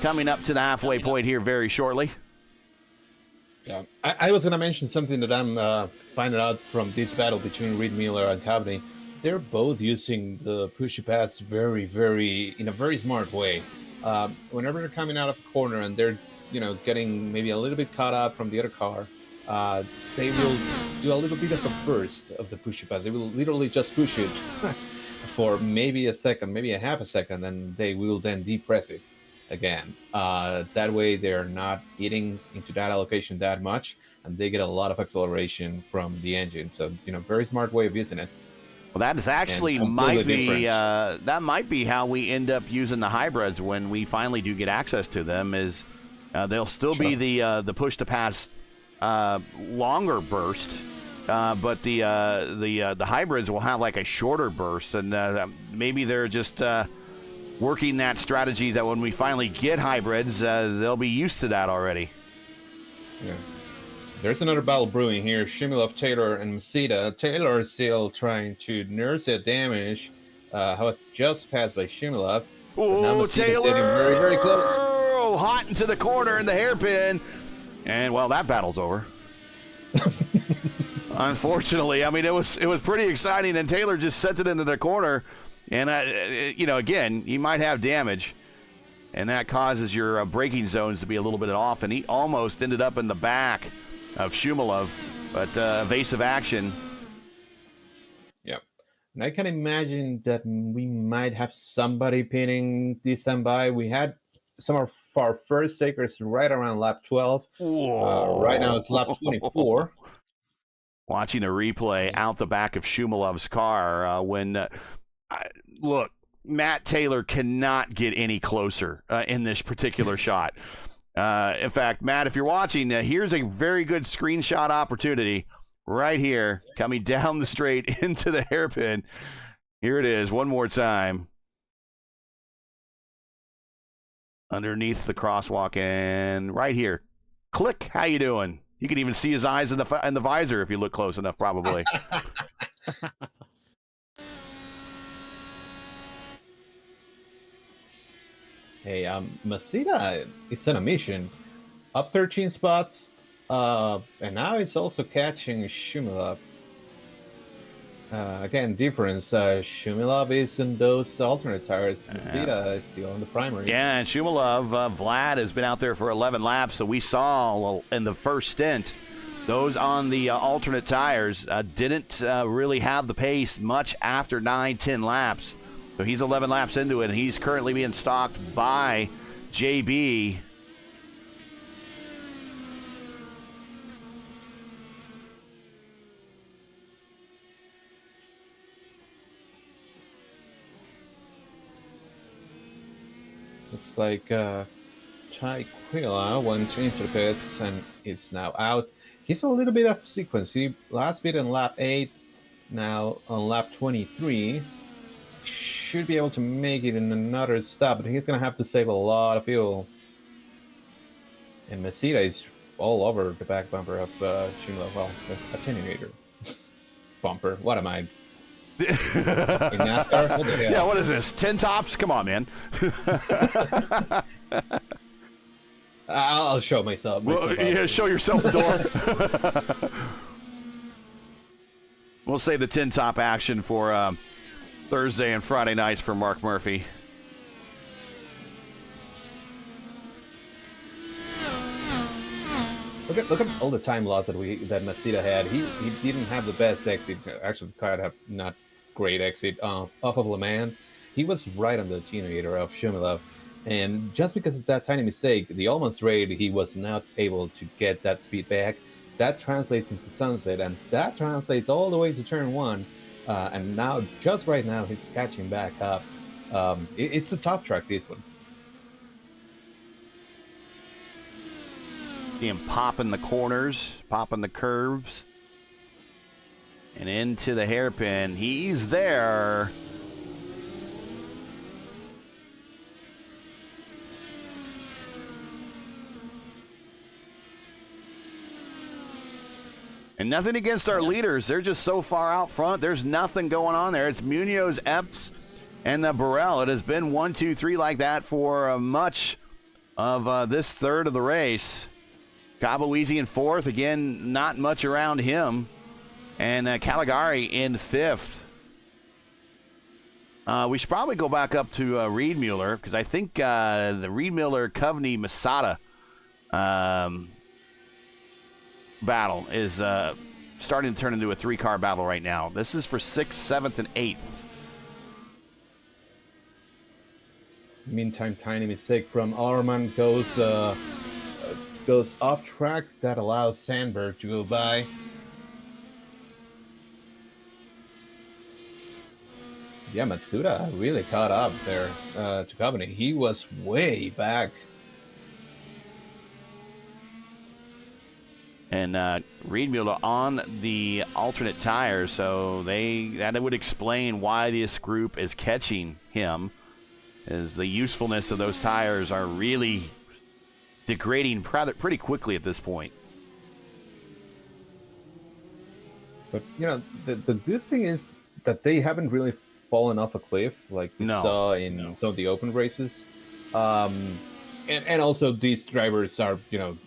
Coming up to the halfway point here very shortly. Yeah, I was going to mention something that I'm finding out from this battle between Reed Miller and Coveney. They're both using the push-to-pass in a very smart way. Whenever they're coming out of a corner and they're getting maybe a little bit caught up from the other car, they will do a little bit of a burst of the push-to-pass. They will literally just push it for maybe a second, maybe a half a second, and they will then depress it again. That way they're not eating into that allocation that much, and they get a lot of acceleration from the engine. So, very smart way of using it. Well, that is actually might be how we end up using the hybrids when we finally do get access to them. Is they'll still be the push to pass longer burst, but the hybrids will have like a shorter burst, and maybe they're just working that strategy that when we finally get hybrids, they'll be used to that already. Yeah. There's another battle brewing here. Shimilov, Taylor, and Masita. Taylor is still trying to nurse that damage. Was just passed by Shimilov. Oh, Taylor! Very, very close. Oh, hot into the corner in the hairpin. And, well, that battle's over. Unfortunately. I mean, it was pretty exciting, and Taylor just sent it into the corner. And, again, you might have damage, and that causes your braking zones to be a little bit off, and he almost ended up in the back of Shumilov, but evasive action. Yep. And I can imagine that we might have somebody pinning this time by. We had some of our first takers right around lap 12. Right now it's lap 24. Watching a replay out the back of Shumilov's car when... Look, Matt Taylor cannot get any closer in this particular shot. In fact, Matt, if you're watching, here's a very good screenshot opportunity right here, coming down the straight into the hairpin. Here it is, one more time. Underneath the crosswalk, and right here. Click, how you doing? You can even see his eyes in the visor if you look close enough, probably. Hey, Masita is on a mission, up 13 spots, and now it's also catching Shumilov. Again, difference, Shumilov is in those alternate tires, Masita is still on the primary. Yeah, and Shumilov, Vlad has been out there for 11 laps, so we saw in the first stint, those on the alternate tires didn't really have the pace much after 9-10 laps. So he's 11 laps into it, and he's currently being stalked by JB. Looks like Tyquila went into the pits and is now out. He's a little bit of sequence. He last bit on lap 8, now on lap 23. Should be able to make it in another stop, but he's going to have to save a lot of fuel. And Masita is all over the back bumper of Shimla. Well, the attenuator bumper. What am I? In NASCAR? What the hell? Yeah, what is this? 10 tops? Come on, man. I'll show myself. Well, yeah, show yourself the door. We'll save the 10 top action for Thursday and Friday nights for Mark Murphy. Look at all the time loss that Masita had. He didn't have the best exit. Actually, kind of not great exit off of Le Mans. He was right on the attenuator of Shumilov, and just because of that tiny mistake, the almost raid, he was not able to get that speed back. That translates into sunset, and that translates all the way to turn 1. And now, just right now, he's catching back up. It's a tough track, this one. See him popping the corners, popping the curves, and into the hairpin. He's there. And nothing against our leaders. They're just so far out front. There's nothing going on there. It's Munoz, Epps, and the Burrell. It has been 1, 2, 3 like that for much of this third of the race. Gaboeasy in 4th. Again, not much around him. And Caligari in 5th. We should probably go back up to Reed Mueller, because I think the Reed Mueller, Coveney, Masada battle is starting to turn into a 3-car battle right now. This is for 6th, 7th, and 8th. Meantime, tiny mistake from Allerman goes off track. That allows Sandberg to go by. Yeah, Matsuda really caught up there to Coveney. He was way back. And Reed Mueller on the alternate tires, so that would explain why this group is catching him, as the usefulness of those tires are really degrading pretty quickly at this point. But, you know, the good thing is that they haven't really fallen off a cliff like we saw in some of the open races. And also these drivers are, you know,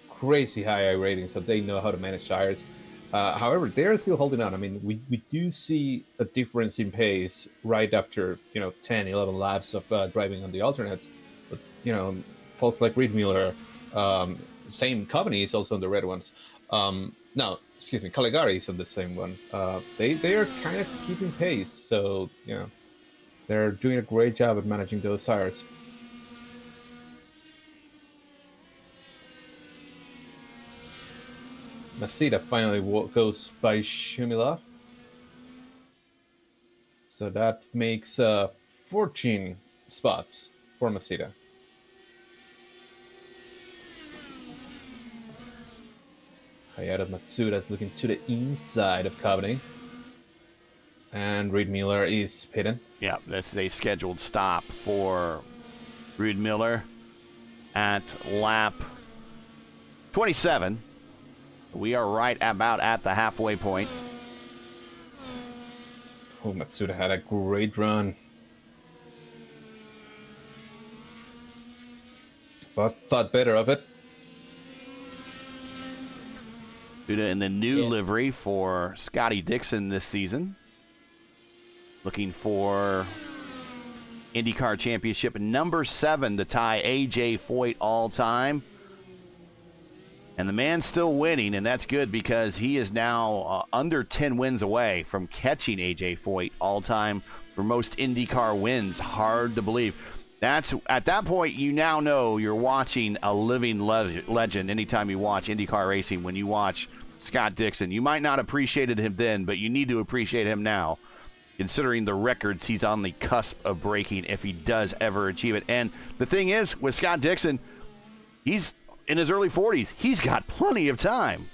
crazy high rating, so they know how to manage tires. However, they're still holding on. I mean, we do see a difference in pace right after, you know, 10, 11 laps of driving on the alternates. But, you know, folks like Reed Mueller, same Coveney is also on the red ones. No, excuse me, Caligari is on the same one. They are kind of keeping pace, so, you know, they're doing a great job at managing those tires. Masita finally goes by Shumila. So that makes 14 spots for Masita. Hayato Matsuda is looking to the inside of Coveney. And Reed Mueller is pitting. Yeah, that's a scheduled stop for Reed Mueller at lap 27. We are right about at the halfway point. Oh, Matsuda had a great run. Thought better of it. Matsuda in the new livery for Scotty Dixon this season. Looking for IndyCar Championship number 7 to tie A.J. Foyt all time. And the man's still winning, and that's good because he is now under 10 wins away from catching A.J. Foyt all time for most IndyCar wins. Hard to believe. At that point, you now know you're watching a living legend anytime you watch IndyCar racing. When you watch Scott Dixon, you might not appreciated him then, but you need to appreciate him now, considering the records he's on the cusp of breaking if he does ever achieve it. And the thing is, with Scott Dixon, he's in his early 40s. He's got plenty of time.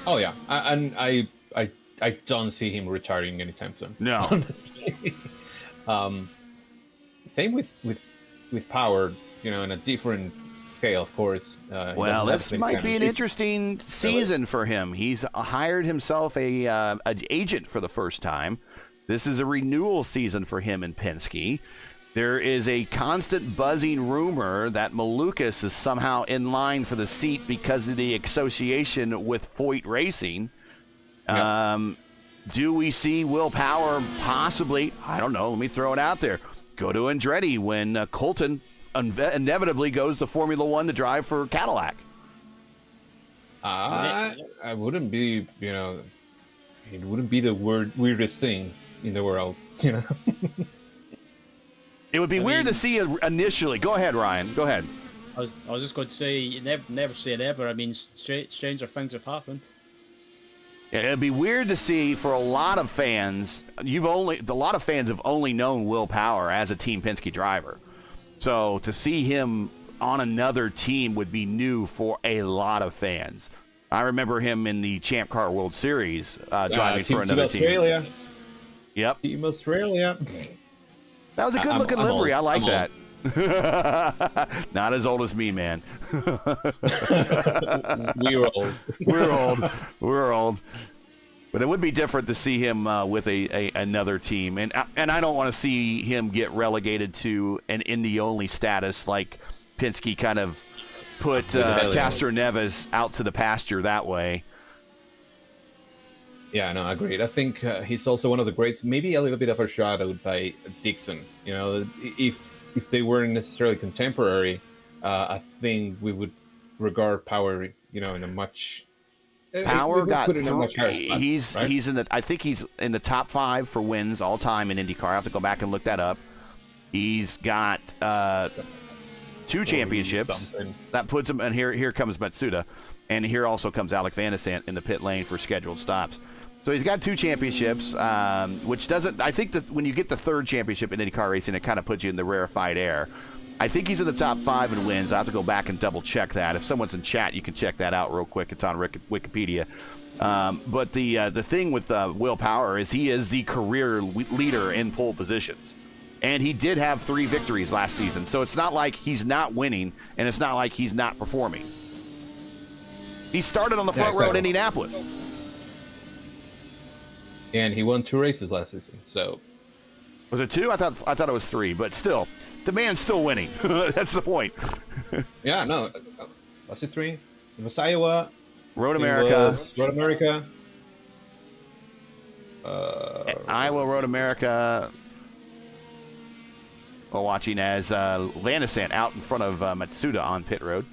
Oh yeah, and I don't see him retiring anytime soon. No. Honestly. Same with Power, in a different scale, of course. Well, this might be an interesting season for him. He's hired himself an agent for the first time. This is a renewal season for him in Penske. There is a constant buzzing rumor that Malukas is somehow in line for the seat because of the association with Foyt Racing. Yep. Do we see Will Power possibly, I don't know, let me throw it out there, go to Andretti when Colton inevitably goes to Formula One to drive for Cadillac? I wouldn't be, it wouldn't be the weirdest thing in the world, It would be weird to see initially. Go ahead, Ryan. Go ahead. I was just going to say, you never say never. I mean, stranger things have happened. Yeah, it'd be weird to see for a lot of fans. A lot of fans have only known Will Power as a Team Penske driver. So to see him on another team would be new for a lot of fans. I remember him in the Champ Car World Series driving for another team. Australia. Yep. Team Australia. That was a good-looking livery. I like I'm that. Not as old as me, man. We're old. We're old. But it would be different to see him with another team, and I don't want to see him get relegated to an Indy-only status like Penske kind of put Castro Neves out to the pasture that way. Yeah, no, agreed. I think he's also one of the greats. Maybe a little bit of a shadow by Dixon. If they weren't necessarily contemporary, I think we would regard Power, in a much. Power got put in a much higher spot, he's right? he's in the I think he's in the top 5 for wins all time in IndyCar. I have to go back and look that up. He's got 2 championships. Something. That puts him, and here comes Matsuda, and here also comes Alec Van de Sant in the pit lane for scheduled stops. So he's got 2 championships, which doesn't. I think that when you get the 3rd championship in IndyCar racing, it kind of puts you in the rarefied air. I think he's in the top 5 in wins. I have to go back and double check that. If someone's in chat, you can check that out real quick. It's on Wikipedia. But the thing with Will Power is he is the career leader in pole positions, and he did have 3 victories last season. So it's not like he's not winning, and it's not like he's not performing. He started on the front row in Indianapolis. And he won 2 races last season. So Was it 2? I thought it was 3, but still, the man's still winning. That's the point. yeah, no, was it 3? It was Iowa. Road America. Road America. Iowa, Road America. Well, watching as Van de Sant out in front of Matsuda on pit road.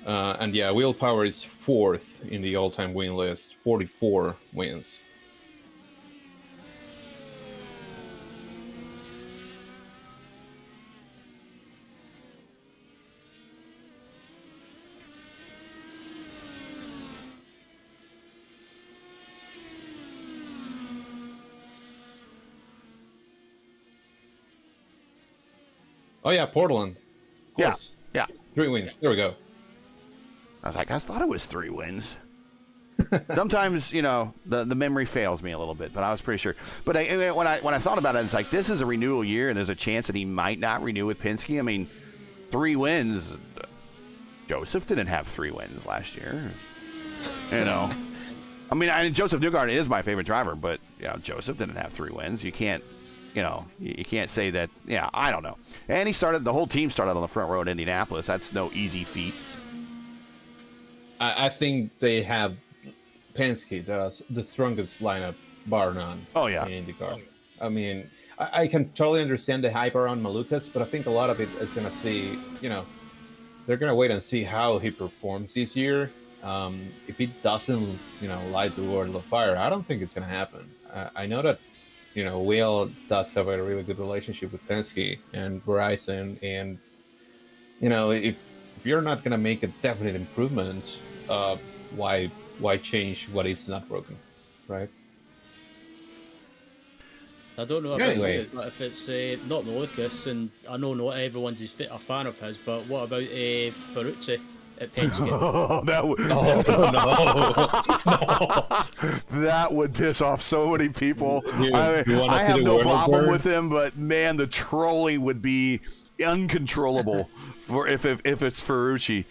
And yeah, Will Power is 4th in the all-time win list, 44 wins. Oh yeah, Portland. Of course. Yeah. 3 wins. There we go. I was like, I thought it was 3 wins. Sometimes, the memory fails me a little bit, but I was pretty sure. But when I thought about it, it's like this is a renewal year, and there's a chance that he might not renew with Penske. I mean, 3 wins. Joseph didn't have 3 wins last year. I mean, Joseph Newgarden is my favorite driver, but Joseph didn't have 3 wins. You can't. You can't say that. Yeah, I don't know. And the whole team started on the front row at Indianapolis. That's no easy feat. I think they have Penske, the strongest lineup, bar none. Oh, yeah. In IndyCar. I mean, I can totally understand the hype around Malukas, but I think a lot of it is going to see, they're going to wait and see how he performs this year. If he doesn't, light the world on fire, I don't think it's going to happen. I know that, Will does have a really good relationship with Penske and Verizon, and if you're not gonna make a definite improvement, why change what is not broken, right? I don't know about Anyway. you, but if it's not Lucas, and I know not everyone's a fan of his, but what about Ferrucci at Penske? Oh, that would No. that would piss off so many people. You I wanna see have the no world problem burn? with him, but man, the trolling would be uncontrollable for if it's Ferrucci.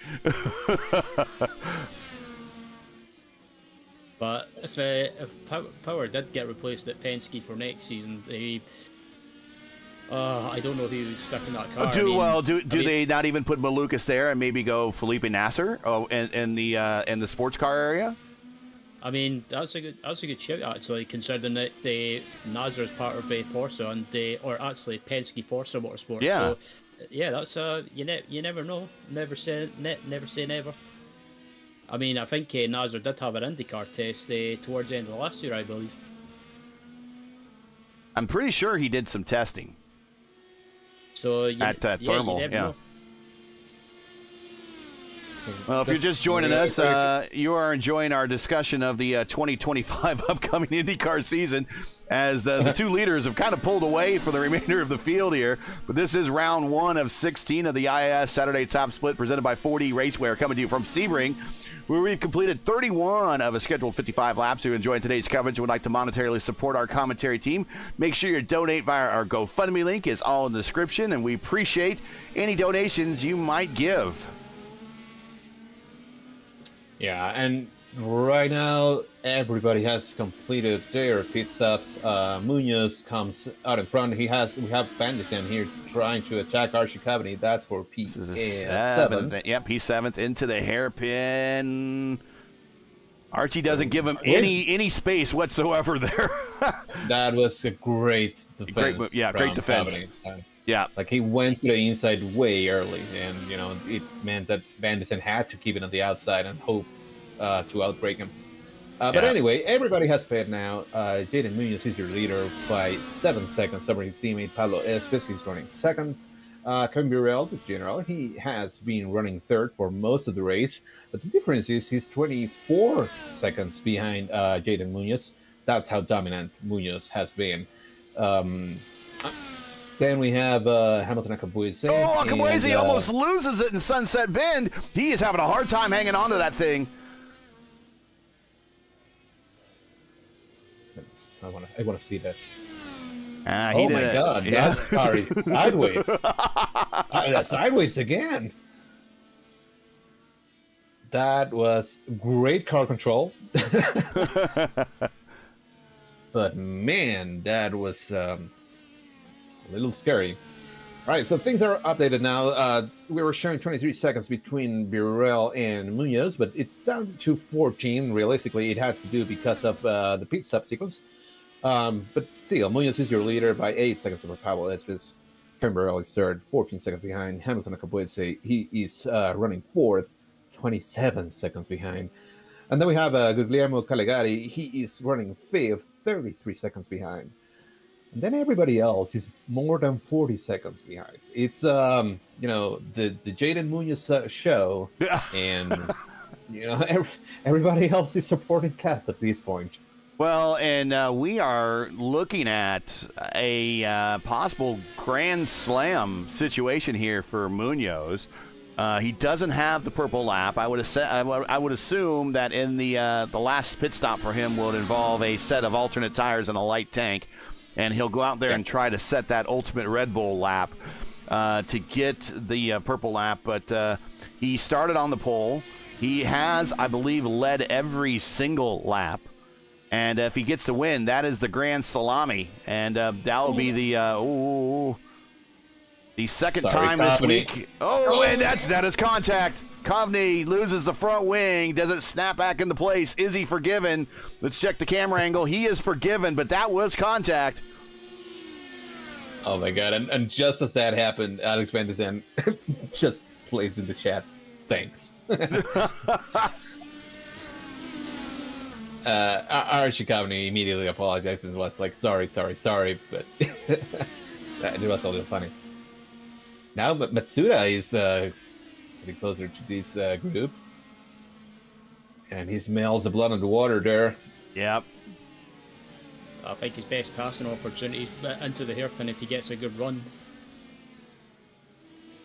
But if Power did get replaced at Penske for next season, I don't know if he would stick in that car. Do they not even put Malukas there and maybe go Felipe Nasser in the sports car area? I mean, that's a good shout actually, considering that the Nasser is part of Porsche or actually Penske Porsche Motorsports. Yeah. So, yeah, that's you never know. Never say never. I mean, I think Nasser did have an IndyCar test towards the end of last year, I believe. I'm pretty sure he did some testing So at Thermal. you never Yeah. know. Well, if you're just joining us, you are enjoying our discussion of the 2025 upcoming IndyCar season as the two leaders have kind of pulled away for the remainder of the field here. But this is round 1 of 16 of the IAS Saturday Top Split presented by 4D Racewear, coming to you from Sebring, where we've completed 31 of a scheduled 55 laps. If you enjoyed today's coverage and would like to monetarily support our commentary team, make sure you donate via our GoFundMe link. Is all in the description, and we appreciate any donations you might give. Yeah, and right now everybody has completed their pit stops. Munoz comes out in front. We have Bandison here trying to attack Archie Cavaney. That's for P7. Yep, P7th into the hairpin. Archie doesn't give him any space whatsoever there. That was a great defense. Great defense. Cavaney. Yeah. Like he went to the inside way early, and it meant that Bandison had to keep it on the outside and hope to outbreak him. But anyway, everybody has sped now. Jaden Munoz is your leader by 7 seconds over his teammate Pablo Espes. He's running second. Kevin Burrell, the general, he has been running third for most of the race, but the difference is he's 24 seconds behind Jaden Munoz. That's how dominant Munoz has been. Then we have Hamilton Akabuese. Oh, Akabuese almost loses it in Sunset Bend. He is having a hard time hanging on to that thing. I want to see that. Oh my God! Yeah. That car is sideways. Sideways again. That was great car control. But man, that was a little scary. All right, so things are updated now. We were sharing 23 seconds between Burrell and Munoz, but it's down to 14. Realistically, it had to do because of the pit stop sequence. But still, Munoz is your leader by 8 seconds over Pablo Espes. Kevin Burrell is third, 14 seconds behind. Hamilton Akabuese, he is running fourth, 27 seconds behind. And then we have Guglielmo Calegari. He is running fifth, 33 seconds behind. And then everybody else is more than 40 seconds behind. It's the Jaden Munoz show, and everybody else is supporting cast at this point. Well, and we are looking at a possible Grand Slam situation here for Munoz. He doesn't have the purple lap. I would assume that in the last pit stop for him will involve a set of alternate tires and a light tank, and he'll go out there and try to set that ultimate Red Bull lap to get the purple lap. But he started on the pole. He has, I believe, led every single lap. And if he gets the win, that is the Grand Salami, and that will be the second time this week. Oh, and that is contact. Kovney loses the front wing, doesn't snap back into place. Is he forgiven? Let's check the camera angle. He is forgiven, but that was contact. Oh my God! And just as that happened, Alex Van Zen just plays in the chat. Thanks. Archie Company immediately apologized and was like, sorry, but it was a little funny. Now, but Matsuda is getting closer to this group, and he smells the blood on the water there. Yep. I think his best passing opportunity is into the hairpin if he gets a good run.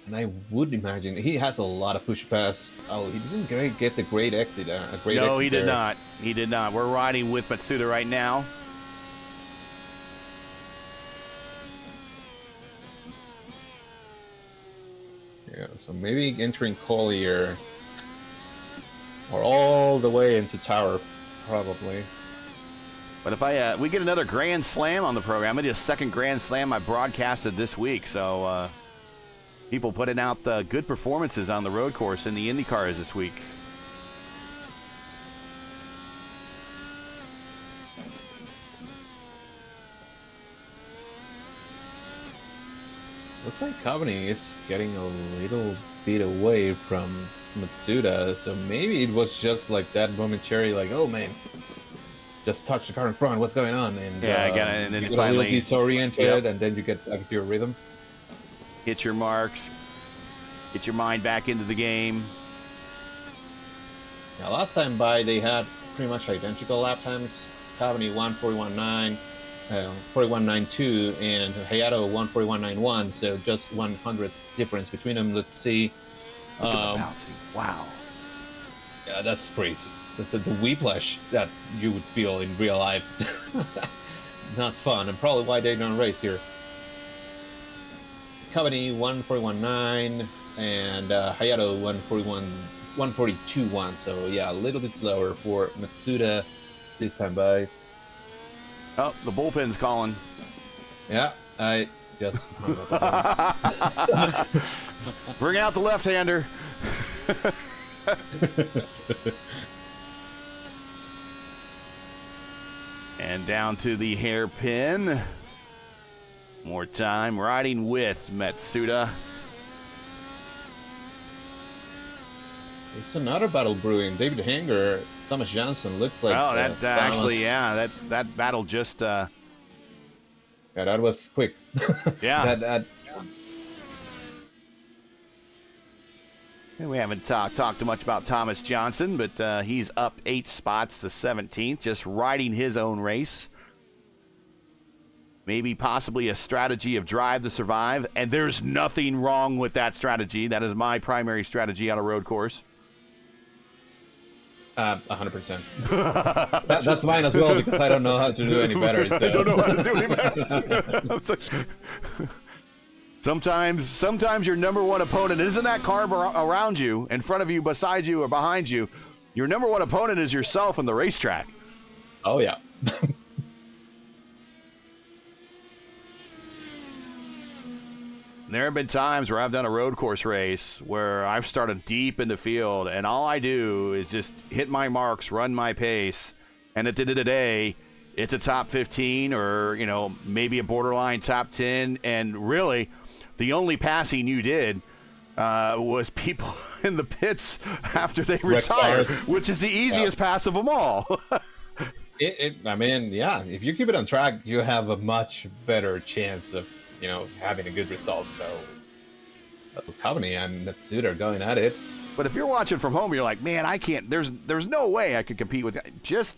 And I would imagine he has a lot of push pass. Oh, he didn't get the great exit. No, he did not. He did not. We're riding with Matsuda right now. Yeah, so maybe entering Collier or all the way into Tower, probably. But if we get another Grand Slam on the program, it is second Grand Slam I broadcasted this week. So people putting out good performances on the road course in the IndyCars this week. Looks like Kavani is getting a little bit away from Matsuda, so maybe it was just like that momentary, like, oh man, just touch the car in front, what's going on? And yeah, and then you get finally a little disoriented, yep. And then you get back to your rhythm. Hit your marks, get your mind back into the game. Now, last time by, they had pretty much identical lap times. Kavani 1:41.9. 41.92 and Hayato 1:41.91, so just 100th difference between them. Let's see. Look at the bouncing. Wow. Yeah, that's crazy. The whiplash that you would feel in real life. Not fun, and probably why they don't race here. Kavani 1:41.9 and Hayato 1:42.1. So yeah, a little bit slower for Matsuda this time by. Oh, the bullpen's calling. Yeah, I just... Bring out the left-hander. And down to the hairpin. More time, riding with Matsuda. It's another battle brewing. David Hanger, Thomas Johnson looks like... Oh, that actually, yeah, that battle just... Yeah, that was quick. Yeah. We haven't talked too much about Thomas Johnson, but he's up 8 spots to 17th, just riding his own race. Maybe possibly a strategy of drive to survive, and there's nothing wrong with that strategy. That is my primary strategy on a road course. 100%. That's mine as well, because I don't know how to do any better. So. I don't know how to do any better. Sometimes your number one opponent isn't that car around you, in front of you, beside you, or behind you. Your number one opponent is yourself on the racetrack. Oh, yeah. There have been times where I've done a road course race where I've started deep in the field, and all I do is just hit my marks, run my pace, and at the end of the day, it's a top 15 or, maybe a borderline top 10, and really, the only passing you did was people in the pits after they retired, which is the easiest pass of them all. I mean, yeah, if you keep it on track, you have a much better chance of having a good result. So Kavani and Matsuda are going at it. But if you're watching from home, you're like, man, I can't. There's no way I could compete with. Just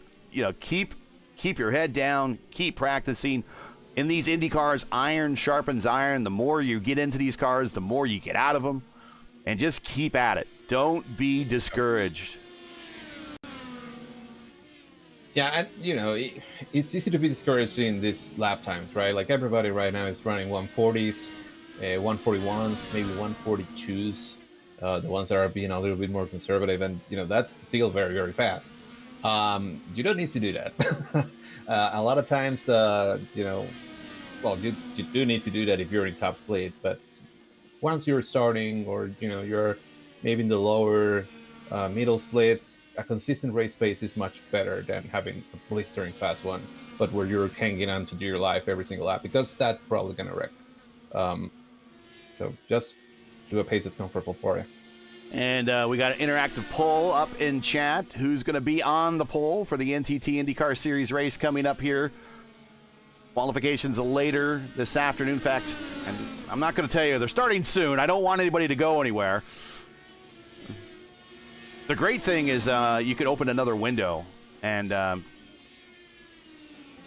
keep your head down, keep practicing. In these Indy cars, iron sharpens iron. The more you get into these cars, the more you get out of them, and just keep at it. Don't be discouraged. Yeah, it's easy to be discouraged in these lap times, right? Like everybody right now is running 140s, 141s, maybe 142s, the ones that are being a little bit more conservative, and that's still very, very fast. You don't need to do that. A lot of times, you do need to do that if you're in top split, but once you're starting or you're maybe in the lower middle splits, a consistent race pace is much better than having a blistering fast one, but where you're hanging on to do your life every single lap, because that's probably going to wreck. So just do a pace that's comfortable for you. And we got an interactive poll up in chat. Who's going to be on the poll for the NTT IndyCar Series race coming up here? Qualifications later this afternoon. In fact, and I'm not going to tell you, they're starting soon. I don't want anybody to go anywhere. The great thing is you can open another window and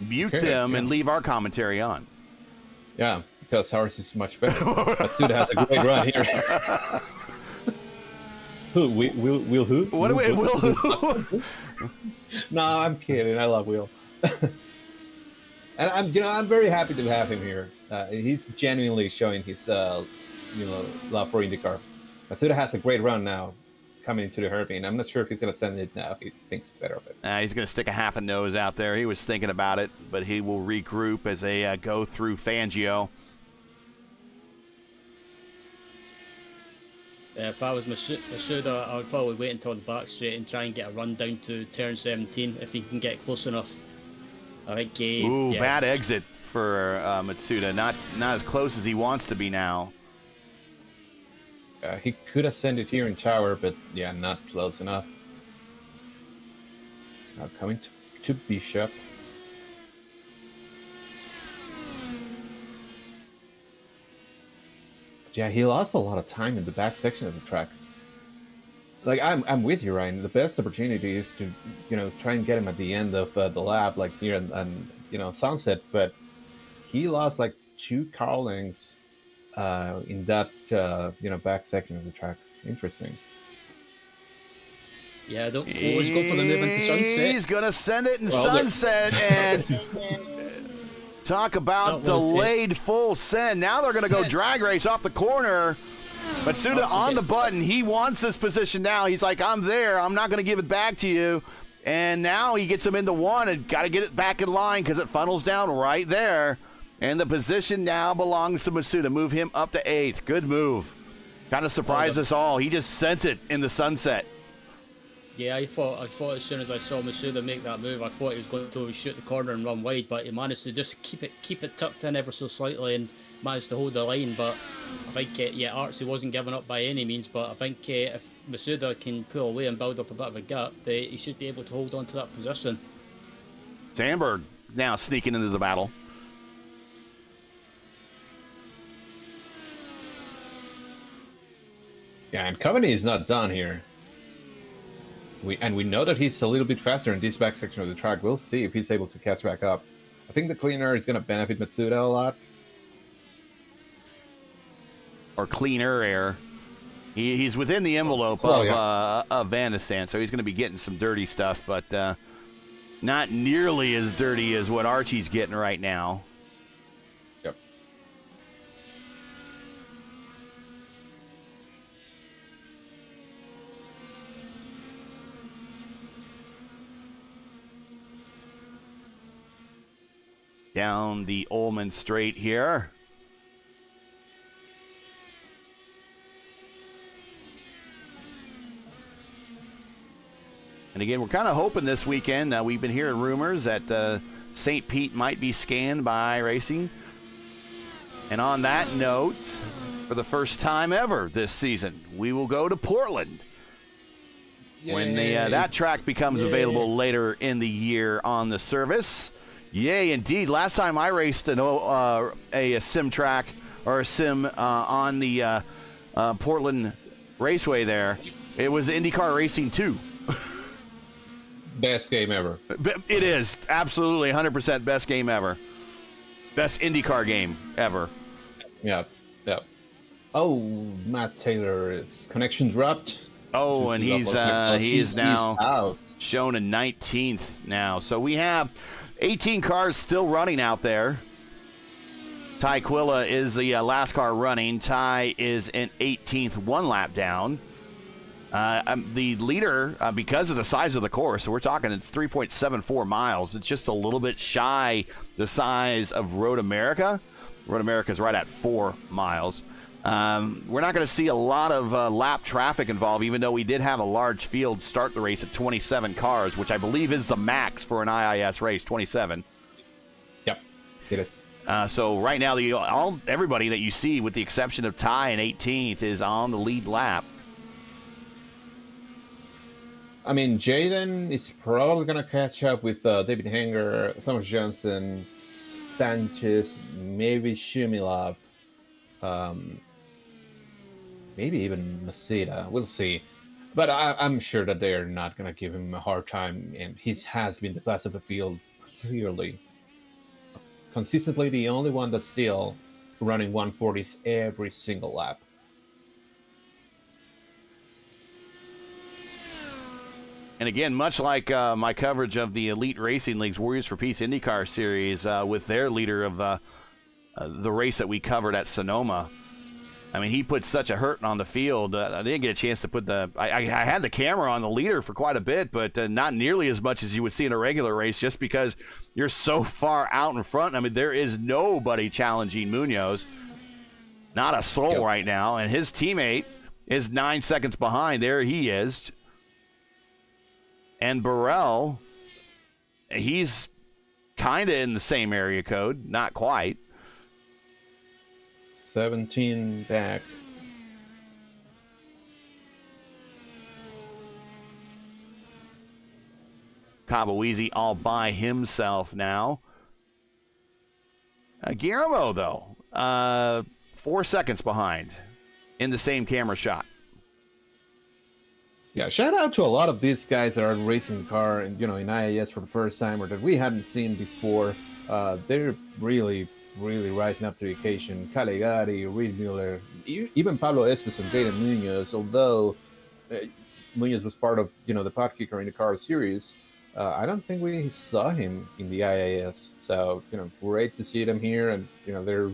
mute them and leave our commentary on. Yeah, because ours is much better. Matsuda has a great run here. Who? Will who? What do we? Will who? No, I'm kidding. I love Will. And I'm very happy to have him here. He's genuinely showing his, love for IndyCar. Matsuda has a great run now, coming into the Herbie. I'm not sure if he's going to send it now. He thinks better of it. He's going to stick a half a nose out there. He was thinking about it, but he will regroup as they go through Fangio. If I was Masuda, I would probably wait until the back straight and try and get a run down to turn 17 if he can get close enough. I think. Bad exit for Matsuda. Not as close as he wants to be now. He could have sent it here in Tower, but yeah, not close enough. Now coming to Bishop. Yeah, he lost a lot of time in the back section of the track. Like, I'm with you, Ryan. The best opportunity is to, try and get him at the end of the lap, like here and Sunset. But he lost like 2 car lengths in that back section of the track. Interesting. Yeah, don't always go for the move into Sunset. He's gonna send it in Sunset and talk about delayed full send. Now they're gonna go drag race off the corner. Matsuda on the button. He wants this position now. He's like, I'm there. I'm not going to give it back to you. And now he gets him into 1 and got to get it back in line because it funnels down right there. And the position now belongs to Matsuda. Move him up to 8th. Good move. Kind of surprised us all. He just sent it in the sunset. Yeah, I thought as soon as I saw Matsuda make that move, I thought he was going to shoot the corner and run wide, but he managed to just keep it tucked in ever so slightly and managed to hold the line. But I think, Archie wasn't giving up by any means, but I think if Matsuda can pull away and build up a bit of a gap, he should be able to hold on to that position. Sandberg now sneaking into the battle. Yeah, and Coveney is not done here. We know that he's a little bit faster in this back section of the track. We'll see if he's able to catch back up. I think the cleaner is going to benefit Matsuda a lot. Or cleaner air. He's within the envelope of Van de Sand, so he's going to be getting some dirty stuff, but not nearly as dirty as what Archie's getting right now. Yep. Down the Ullman Straight here. And again, we're kind of hoping this weekend, we've been hearing rumors that St. Pete might be scanned by iRacing. And on that note, for the first time ever this season, we will go to Portland. Yay. When that track becomes available later in the year on the service. Yay, indeed. Last time I raced a sim track or a sim on the Portland Raceway there, it was IndyCar Racing 2. Best game ever. It is. Absolutely 100% best game ever. Best IndyCar game ever. Yeah. Oh, Matt Taylor's connection dropped. Oh, and he is now out. Shown in 19th now. So we have 18 cars still running out there. Ty Quilla is the last car running. Ty is in 18th, 1 lap down. The leader, because of the size of the course, so we're talking it's 3.74 miles. It's just a little bit shy the size of Road America. Road America is right at 4 miles. We're not going to see a lot of lap traffic involved, even though we did have a large field start the race at 27 cars, which I believe is the max for an IIS race, 27. Yep, it is. So right now, everybody that you see, with the exception of Ty in 18th, is on the lead lap. I mean, Jaden is probably going to catch up with David Hanger, Thomas Johnson, Sanchez, maybe Shumilov, um, maybe even Maseda. We'll see. But I'm sure that they're not going to give him a hard time, and he has been the class of the field clearly. Consistently the only one that's still running 140s every single lap. And again, much like my coverage of the Elite Racing League's Warriors for Peace IndyCar Series with their leader of the race that we covered at Sonoma, I mean, he put such a hurting on the field. I didn't get a chance to put I had the camera on the leader for quite a bit, but not nearly as much as you would see in a regular race just because you're so far out in front. I mean, there is nobody challenging Munoz. Not a soul right now. And his teammate is 9 seconds behind. There he is. And Burrell, he's kind of in the same area code. Not quite. 17 back. Kabaweezy all by himself now. Guillermo, though, 4 seconds behind in the same camera shot. Yeah, shout out to a lot of these guys that are racing the car and, in IAS for the first time or that we hadn't seen before. They're really rising up to the occasion. Calegari, Reed Mueller, even Pablo Espes and Jaden Munoz, although Munoz was part of, the Podkicker IndyCar Series, I don't think we saw him in the IAS. So, great to see them here, and, they're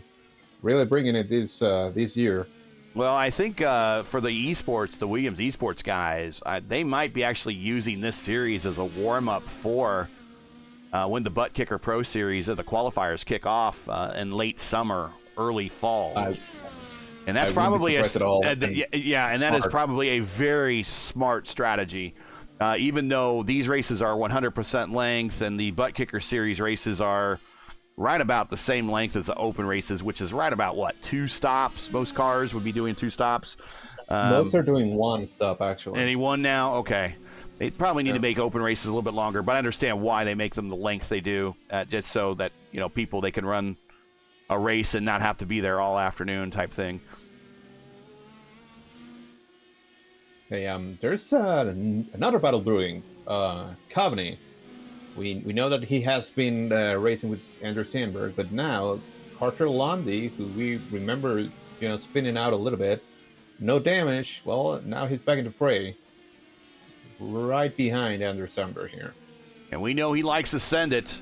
really bringing it this year. Well, I think for the eSports, the Williams eSports guys, they might be actually using this series as a warm-up for when the Butt Kicker Pro Series of the qualifiers kick off in late summer, early fall. And that's probably and that is probably a very smart strategy. Even though these races are 100% length and the Butt Kicker Series races are right about the same length as the open races, which is right about, 2 stops? Most cars would be doing 2 stops. Most are doing 1 stop, actually. Any one now? Okay. They probably need to make open races a little bit longer, but I understand why they make them the length they do, just so that, people, they can run a race and not have to be there all afternoon type thing. Hey, there's another battle brewing. Coveney. We know that he has been racing with Andrew Sandberg, but now Carter Lundy, who we remember, spinning out a little bit, no damage. Well, now he's back in the fray, right behind Andrew Sandberg here. And we know he likes to send it.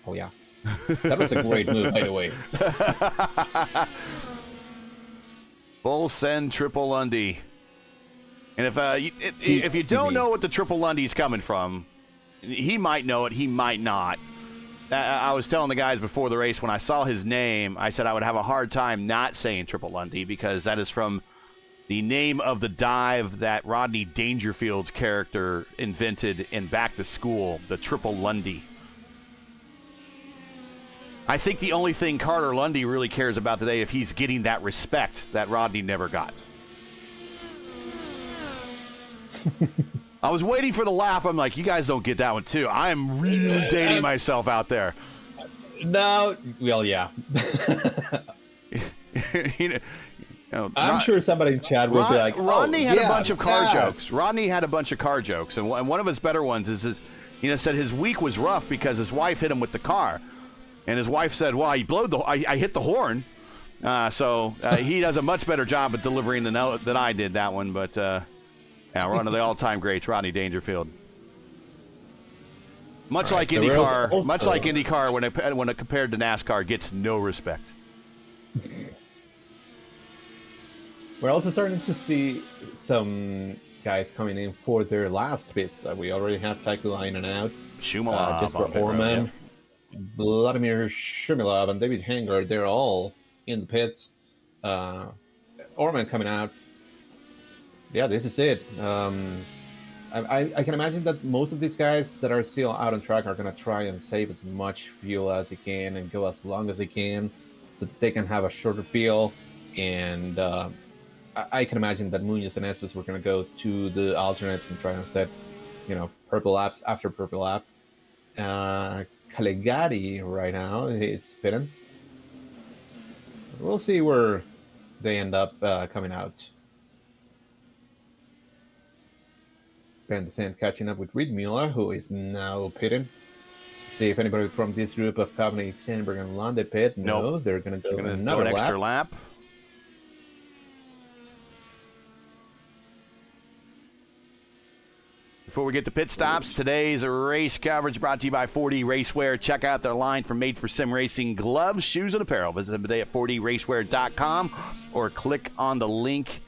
Oh yeah, that was a great move, by the way. Full send triple Lundy. And if you don't know what the triple Lundy's coming from, he might know it, he might not. I was telling the guys before the race, when I saw his name, I said I would have a hard time not saying triple Lundy, because that is from the name of the dive that Rodney Dangerfield's character invented in Back to School, the triple Lundy. I think the only thing Carter Lundy really cares about today if he's getting that respect that Rodney never got. I was waiting for the laugh. I'm like, you guys don't get that one too. I am really dating myself out there. No, well, yeah. I'm sure somebody in chat will be like, Rodney had a bunch of car jokes. Rodney had a bunch of car jokes, and one of his better ones is said his week was rough because his wife hit him with the car, and his wife said, "Well, I hit the horn." So he does a much better job at delivering than I did that one, but. Yeah, we're one of the all-time greats, Rodney Dangerfield. Much like IndyCar, when it compared to NASCAR, gets no respect. We're also starting to see some guys coming in for their last pits. We already have Taikula in and out. Shumilov, Jesper Orman, Vladimir Shumilov, and David Hanger. They're all in the pits. Orman coming out. Yeah, this is it. I can imagine that most of these guys that are still out on track are going to try and save as much fuel as they can and go as long as they can so that they can have a shorter field and I can imagine that Munoz and Estes were going to go to the alternates and try and set, purple laps after purple lap. Caligari right now is spinning. We'll see where they end up coming out. Ben DeSant catching up with Reed Mueller, who is now pitting. See if anybody from this group of Caveney, Sandberg, and Lande pit. No, Nope. they're going to go An another extra lap. Before we get to pit stops, today's race coverage brought to you by 4D Racewear. Check out their line for made-for-sim racing gloves, shoes, and apparel. Visit them today at 4dracewear.com or click on the link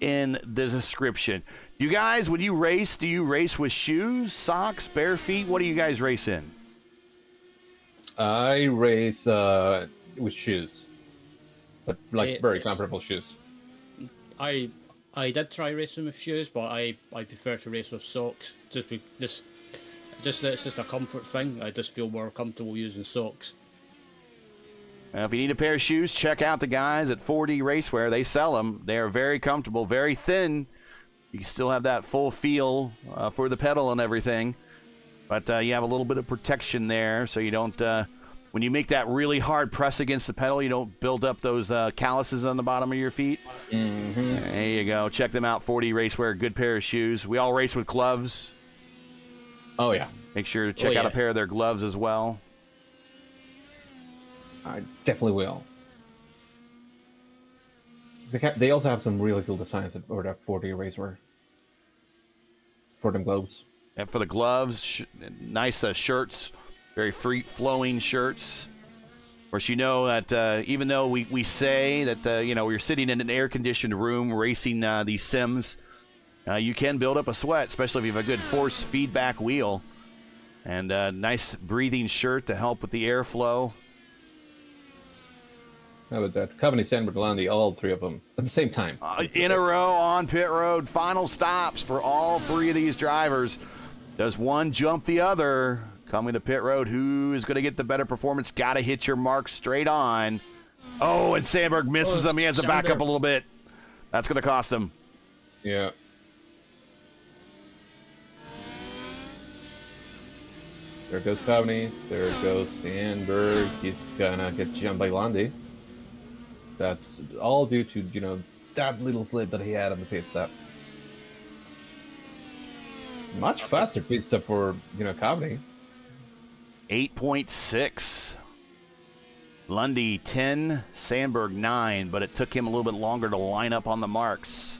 in the description. You guys, when you race, do you race with shoes, socks, bare feet? What do you guys race in? I race with shoes, but very comfortable shoes. I did try racing with shoes, but I prefer to race with socks. It's just a comfort thing. I just feel more comfortable using socks. If you need a pair of shoes, check out the guys at 4D Racewear. They sell them. They are very comfortable, very thin. You still have that full feel for the pedal and everything. But you have a little bit of protection there, so you don't, when you make that really hard press against the pedal, you don't build up those calluses on the bottom of your feet. Mm-hmm. There you go. Check them out, 4D Racewear, good pair of shoes. We all race with gloves. Oh, yeah. Make sure to check out a pair of their gloves as well. I definitely will. They also have some really cool designs over that 4D Racewear for them gloves. And for the gloves, nice shirts, very free-flowing shirts. Of course, you know that even though we say that, we're sitting in an air-conditioned room racing these sims, you can build up a sweat, especially if you have a good force feedback wheel. And a nice breathing shirt to help with the airflow. How about that? Caveney, Sandberg, Lande, all three of them at the same time. In a row on pit road. Final stops for all three of these drivers. Does one jump the other? Coming to pit road, who is going to get the better performance? Got to hit your mark straight on. Oh, and Sandberg misses him. He has to back up a little bit. That's going to cost him. Yeah. There goes Caveney. There goes Sandberg. He's going to get jumped by Lande. That's all due to, that little slip that he had on the pit stop. Much faster pit stop for, Caveney. 8.6. Lundy 10, Sandberg 9, but it took him a little bit longer to line up on the marks.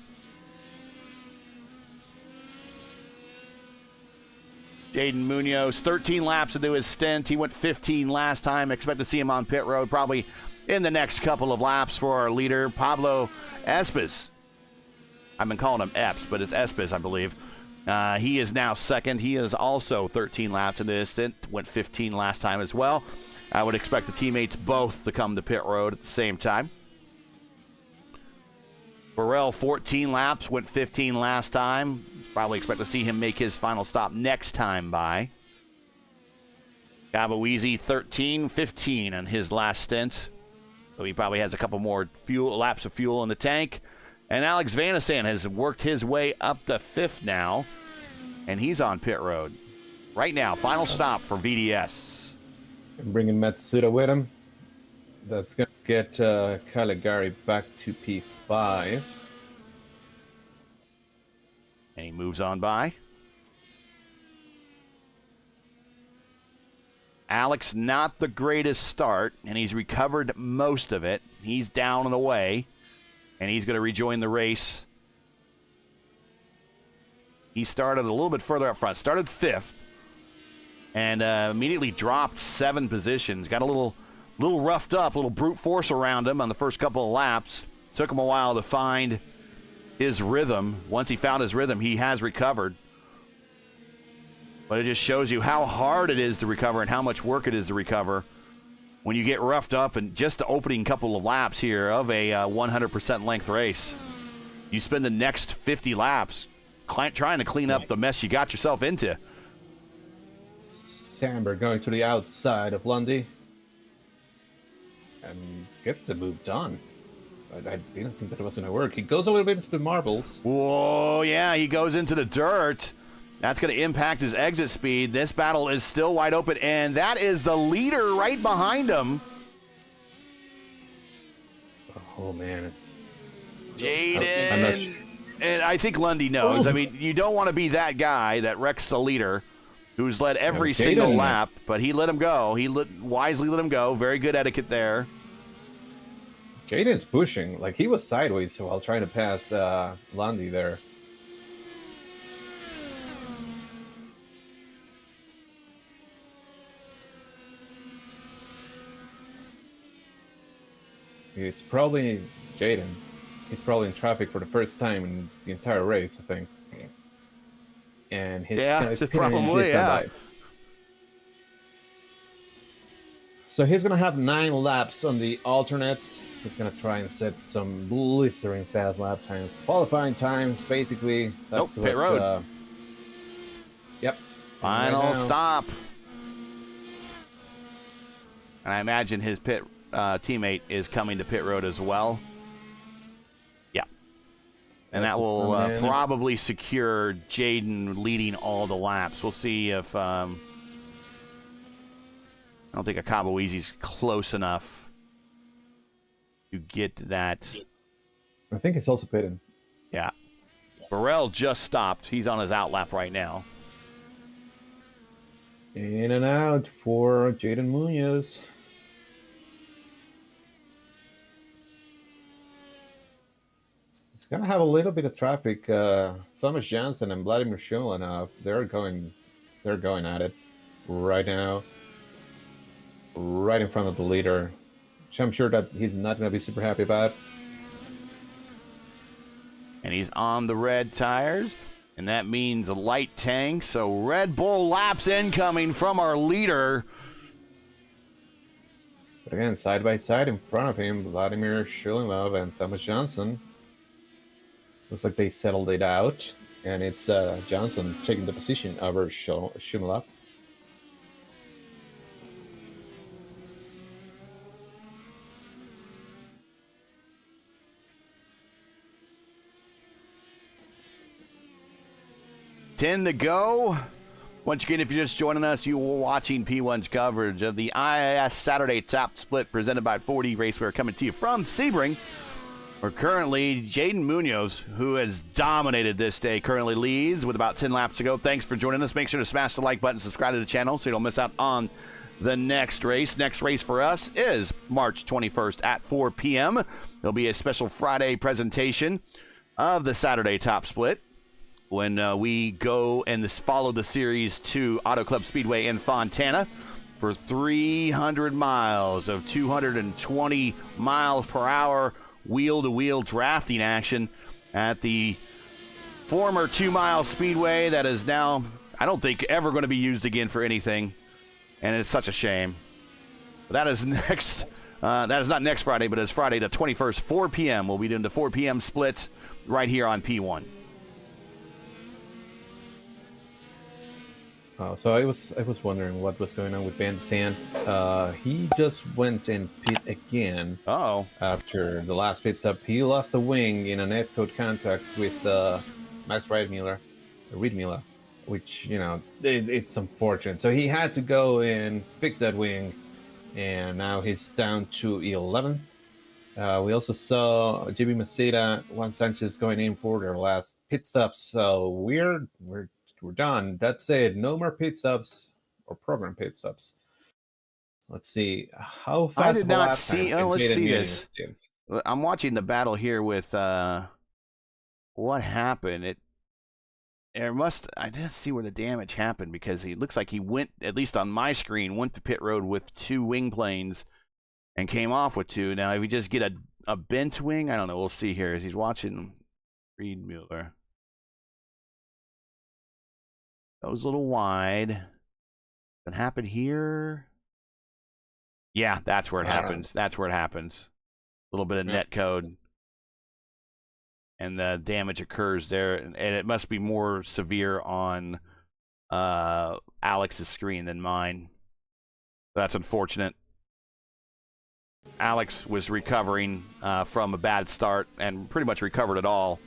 Jaden Munoz, 13 laps into his stint. He went 15 last time. Expect to see him on pit road probably in the next couple of laps for our leader, Pablo Espes. I've been calling him Epps, but it's Espes, I believe. He is now second. He is also 13 laps into his stint. Went 15 last time as well. I would expect the teammates both to come to pit road at the same time. Burrell, 14 laps, went 15 last time. Probably expect to see him make his final stop next time by. Gavoeasy, 15 on his last stint. So he probably has a couple more laps of fuel in the tank. And Alex Vanasan has worked his way up to 5th now. And he's on pit road. Right now, final stop for VDS. And bringing Matsuda with him. That's going to get Caligari back to P5. And he moves on by. Alex, not the greatest start, and he's recovered most of it. He's down and away, and he's going to rejoin the race. He started a little bit further up front. Started 5th, and immediately dropped 7 positions. Got a little roughed up, a little brute force around him on the first couple of laps. Took him a while to find his rhythm. Once he found his rhythm, he has recovered. But it just shows you how hard it is to recover and how much work it is to recover when you get roughed up in just the opening couple of laps here of a 100% length race. You spend the next 50 laps trying to clean up the mess you got yourself into. Sandberg going to the outside of Lundy. And gets the move done. I didn't think that was going to work. He goes a little bit into the marbles. Whoa, yeah, he goes into the dirt. That's going to impact his exit speed. This battle is still wide open, and that is the leader right behind him. Oh, man. Jaden. And I think Lundy knows. I mean, you don't want to be that guy that wrecks the leader who's led every single lap, but he let him go. He wisely let him go. Very good etiquette there. Jaden's pushing. Like, he was sideways while trying to pass Lundy there. He's probably Jaden. He's probably in traffic for the first time in the entire race, I think. And his probably, yeah. So he's gonna have 9 laps on the alternates. He's gonna try and set some blistering fast lap times, qualifying times, basically. That's pit road. Yep. Final stop. And I imagine his pit teammate is coming to pit road as well. Yeah. And that will probably secure Jaden leading all the laps. We'll see if... I don't think Akabo Easy's close enough to get that. I think it's also pitting. Yeah. Burrell just stopped. He's on his out lap right now. In and out for Jaden Munoz. It's gonna have a little bit of traffic. Thomas Jansen and Vladimir Shumlinov, they're going at it right now. Right in front of the leader, which I'm sure that he's not going to be super happy about. And he's on the red tires, and that means a light tank, so Red Bull laps incoming from our leader. But again, side by side in front of him, Vladimir Shumlinov and Thomas Johnson. Looks like they settled it out, and it's Johnson taking the position over Shumlinov. To go. Once again, if you're just joining us, you are watching P1's coverage of the IIS Saturday Top Split presented by 4D Racewear, coming to you from Sebring. Where currently Jaden Munoz, who has dominated this day, currently leads with about 10 laps to go. Thanks for joining us. Make sure to smash the like button, subscribe to the channel so you don't miss out on the next race. Next race for us is March 21st at 4 p.m. There'll be a special Friday presentation of the Saturday Top Split, when we go and follow the series to Auto Club Speedway in Fontana for 300 miles of 220 miles per hour wheel-to-wheel drafting action at the former 2-mile speedway that is now, I don't think, ever going to be used again for anything, and it's such a shame. That is next. That is not next Friday, but it's Friday the 21st, 4 p.m. We'll be doing the 4 p.m. splits right here on P1. So I was wondering what was going on with Van Sant. He just went and pit again. After the last pit stop, he lost a wing in a net code contact with Max Reed-Miller, which, you know, it's unfortunate. So he had to go and fix that wing, and now he's down to 11th. We also saw Jimmy Maceda, Juan Sanchez going in for their last pit stops. So we're done. That's it. No more pit stops or program pit stops. Let's see how fast. I did not see. Oh, let's see this. I'm watching the battle here with what happened. I didn't see where the damage happened, because he looks like he went, at least on my screen, went to pit road with 2 wing planes and came off with 2. Now, if you just get a bent wing, I don't know. We'll see here as he's watching Reed-Muller. That was a little wide. What happened here? Yeah, that's where it happens. That's where it happens. A little bit of net code. And the damage occurs there. And it must be more severe on Alex's screen than mine. That's unfortunate. Alex was recovering from a bad start and pretty much recovered it all.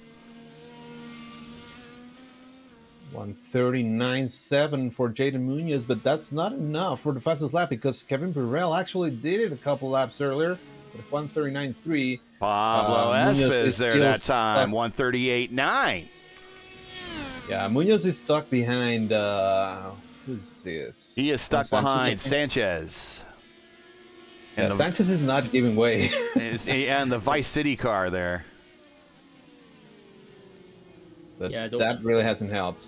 1:39.7 for Jaden Munoz, but that's not enough for the fastest lap because Kevin Burrell actually did it a couple laps earlier with 1:39.3. Pablo Munoz Espes is there still that time, stuck. 1:38.9. Yeah, Munoz is stuck behind. Who's this? He is stuck Sanchez, behind Sanchez. Yeah, And, Sanchez is not giving way. and the Vice City car there. So Yeah, that really hasn't helped.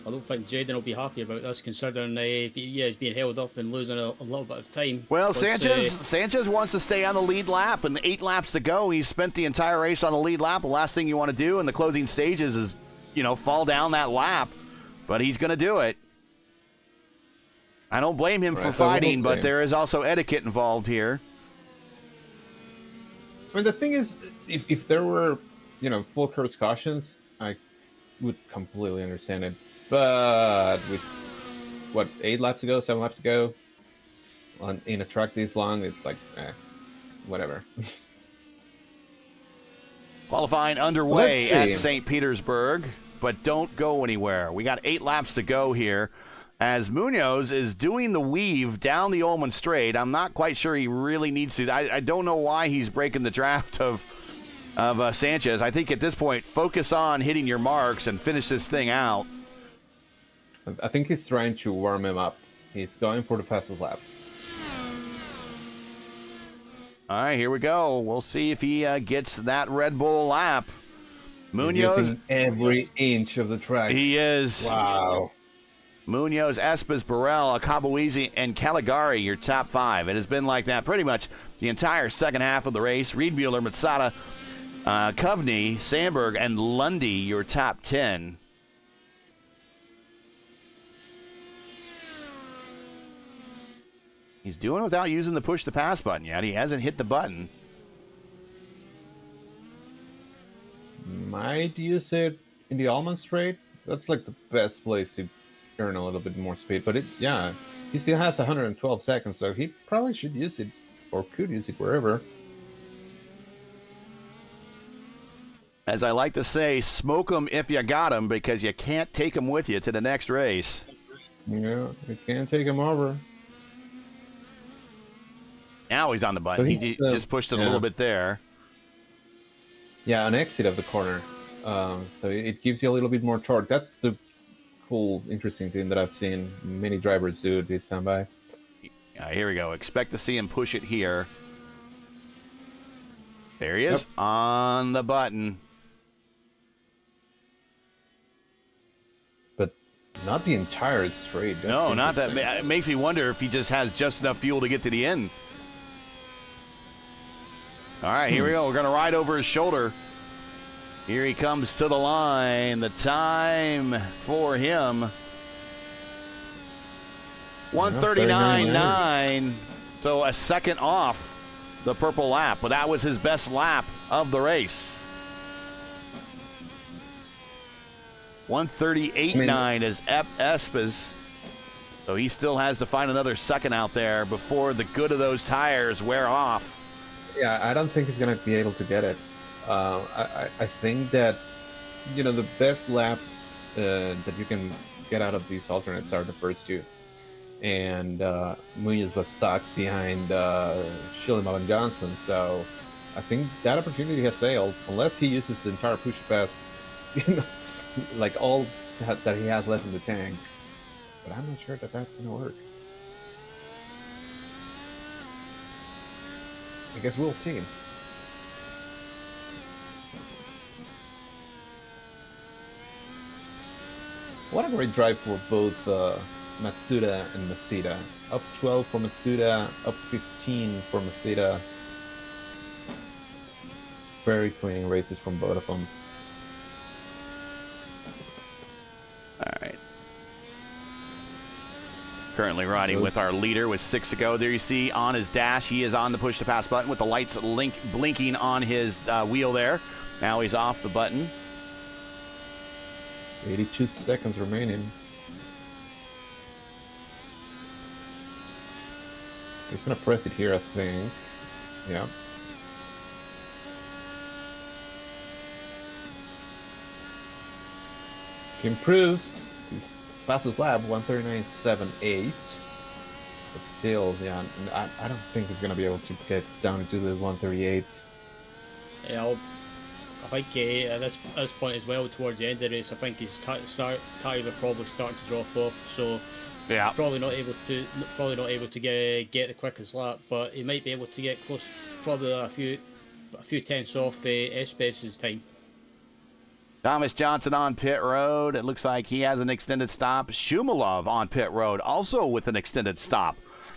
I don't think Jaden will be happy about this, considering he's being held up and losing a little bit of time. Well, Because, Sanchez wants to stay on the lead lap, and 8 laps to go. He's spent the entire race on the lead lap. The last thing you want to do in the closing stages is, fall down that lap. But he's going to do it. I don't blame him for fighting, but there is also etiquette involved here. I mean, the thing is, if there were, full course cautions, I would completely understand it. But with 8 laps ago, 7 laps ago, in a track this long, it's like, whatever. Qualifying underway Let's see. at St. Petersburg, but don't go anywhere. We got 8 laps to go here as Munoz is doing the weave down the Ullman Straight. I'm not quite sure he really needs to. I don't know why he's breaking the draft of Sanchez. I think at this point, focus on hitting your marks and finish this thing out. I think he's trying to warm him up. He's going for the fastest lap. All right, here we go. We'll see if he gets that Red Bull lap. Munoz, He's using every inch of the track. he is. Wow. Munoz, Espes, Burrell, Akabuizi, and Caligari, your top 5. It has been like that pretty much the entire second half of the race. Reed Mueller, Matsada, Kovney, Sandberg, and Lundy, your top 10. He's doing it without using the push to pass button yet. He hasn't hit the button. Might use it in the Almond Straight. That's like the best place to earn a little bit more speed. But he still has 112 seconds, so he probably should use it or could use it wherever. As I like to say, smoke 'em if you got 'em, because you can't take 'em with you to the next race. Yeah, you can't take him over. Now he's on the button. So He just pushed it a little bit there. Yeah, an exit of the corner. So it gives you a little bit more torque. That's the cool, interesting thing that I've seen many drivers do this time by. Here we go. Expect to see him push it here. There he is, on the button. But not the entire straight. That's No, not that. interesting. It makes me wonder if he just has just enough fuel to get to the end. All right, here we go. We're going to ride over his shoulder. Here he comes to the line. The time for him, 1:39.9. So a second off the purple lap, but that was his best lap of the race. 1:38.9 is Espes. So he still has to find another second out there before the good of those tires wear off. Yeah, I don't think he's going to be able to get it. I think that, the best laps that you can get out of these alternates are the first 2. And Munoz was stuck behind Shillenbaum and Johnson. So I think that opportunity has sailed, unless he uses the entire push pass, like all that he has left in the tank. But I'm not sure that that's going to work. I guess we'll see. What a great drive for both Matsuda and Masita. Up 12 for Matsuda, up 15 for Masita. Very clean races from both of them. All right. Currently riding with our leader with 6 to go. There you see on his dash, he is on the push to pass button with the lights blinking on his wheel there. Now he's off the button. 82 seconds remaining. He's going to press it here, I think. Yeah. He improves his fastest lap, 139.78. But still, yeah, I don't think he's going to be able to get down into the 138. Yeah, I think at this point as well, towards the end of the race, I think his tires are probably starting to drop off. So Yeah. probably not able to get the quickest lap, but he might be able to get close, probably a few tenths off S-Pace's time. Thomas Johnson on pit road. It looks like he has an extended stop. Shumilov on pit road, also with an extended stop.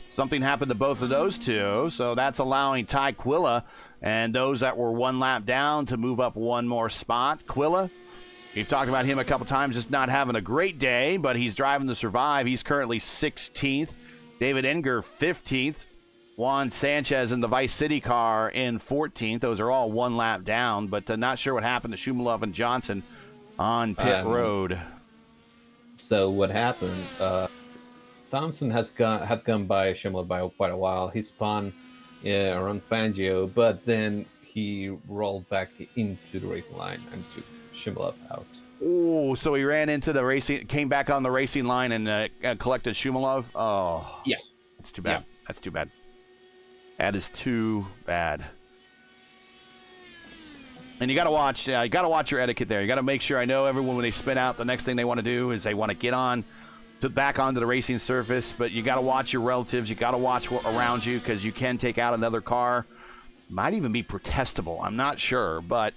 Something happened to both of those two, so that's allowing Ty Quilla and those that were one lap down to move up one more spot. Quilla, we've talked about him a couple times, just not having a great day, but he's driving to survive. He's currently 16th. David Enger, 15th. Juan Sanchez in the Vice City car in 14th. Those are all one lap down, but not sure what happened to Shumilov and Johnson on pit road. So what happened? Thompson had gone by Shumilov by quite a while. He spun around Fangio, but then he rolled back into the racing line and took Shumilov out. Oh, so he ran into the racing, came back on the racing line and collected Shumilov. Oh, yeah, that's too bad. Yeah. That's too bad. That is too bad. And you got to watch. You got to watch your etiquette there. You got to make sure. I know everyone when they spin out, the next thing they want to do is they want to get on back onto the racing surface. But you got to watch your relatives. You got to watch what around you because you can take out another car. Might even be protestable. I'm not sure, but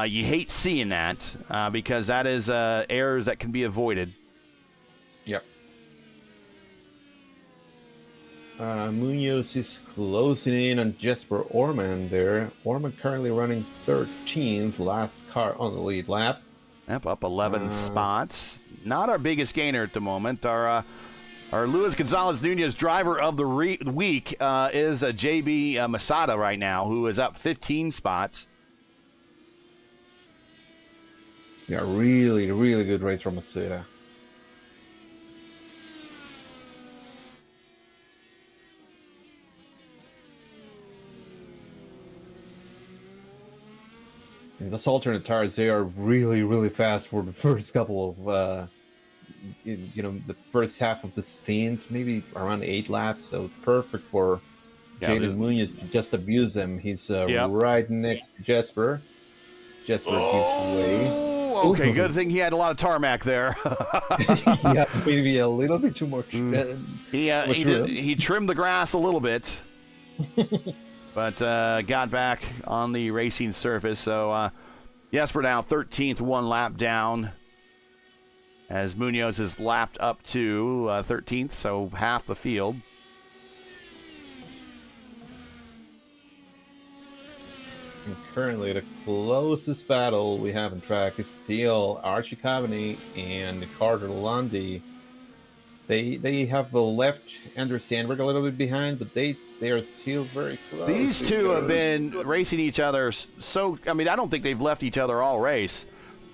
you hate seeing that because that is errors that can be avoided. Yep. Munoz is closing in on Jesper Orman there. Orman currently running 13th, last car on the lead lap. Yep, up 11 spots. Not our biggest gainer at the moment. Our Luis Gonzalez Nunez driver of the week is JB Masada right now, who is up 15 spots. Yeah, really, really good race from Masada. And those alternate tires, they are really, really fast for the first couple of, the first half of the stint, maybe around 8 laps. So perfect for Jalen Munoz to just abuse them. He's right next to Jesper. Jesper gives way. Okay, good thing he had a lot of tarmac there. Yeah, maybe a little bit too much. He trimmed the grass a little bit. But got back on the racing surface. So Jesper now 13th, one lap down. As Munoz is lapped up to 13th, so half the field. And currently, the closest battle we have in track is still Archie Cavaney and Carter Lundy. They have left Andrew Sandberg a little bit behind, but they are still very close. These two have been racing each other so. I mean, I don't think they've left each other all race.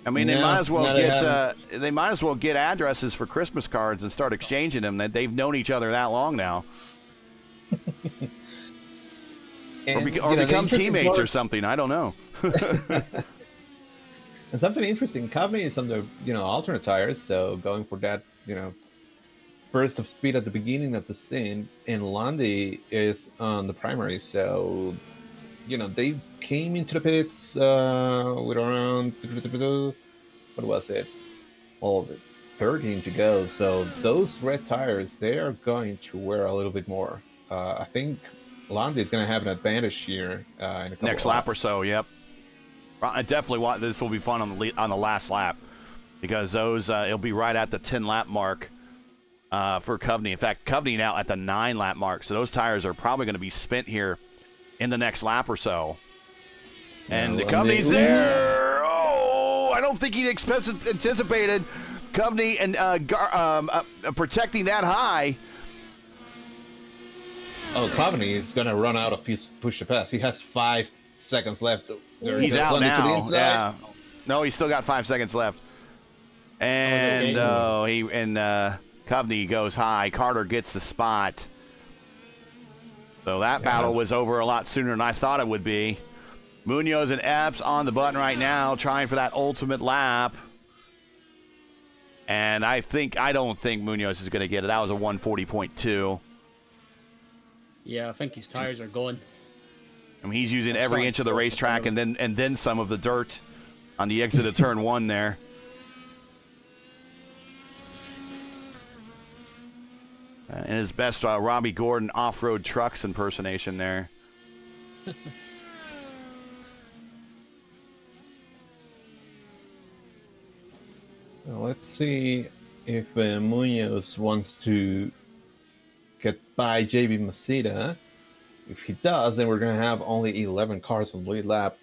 I mean, they might as well get addresses for Christmas cards and start exchanging them. That they've known each other that long now, or become teammates or something. I don't know. And something interesting, Cavaney is on the alternate tires, so going for that burst of speed at the beginning of the stint, and Lundy is on the primary, so they came into the pits with around, what was it? 13 to go. So those red tires, they are going to wear a little bit more. I think Lundy is going to have an advantage here in a couple next of lap laps. or so. Yep, I definitely want this. Will be fun on the last lap because those it'll be right at the 10 lap mark for Cavaney. In fact, Cavaney now at the 9 lap mark. So those tires are probably going to be spent here in the next lap or so. And Cavaney's there. Oh, I don't think he anticipated Cavaney and protecting that high. Oh, Cavaney is going to run out of push to pass. He has 5 seconds left. He's out now. Yeah. No, he's still got 5 seconds left. And Cavaney goes high. Carter gets the spot. So that battle was over a lot sooner than I thought it would be. Munoz and Epps on the button right now, trying for that ultimate lap. And I don't think Munoz is going to get it. That was a 140.2. Yeah, I think his tires are gone. I mean, he's using every inch of the racetrack and then some of the dirt on the exit of turn 1 there. And his best Robbie Gordon off-road trucks impersonation there. So let's see if Munoz wants to get by JB Masita. If he does, then we're going to have only 11 cars on the lead lap.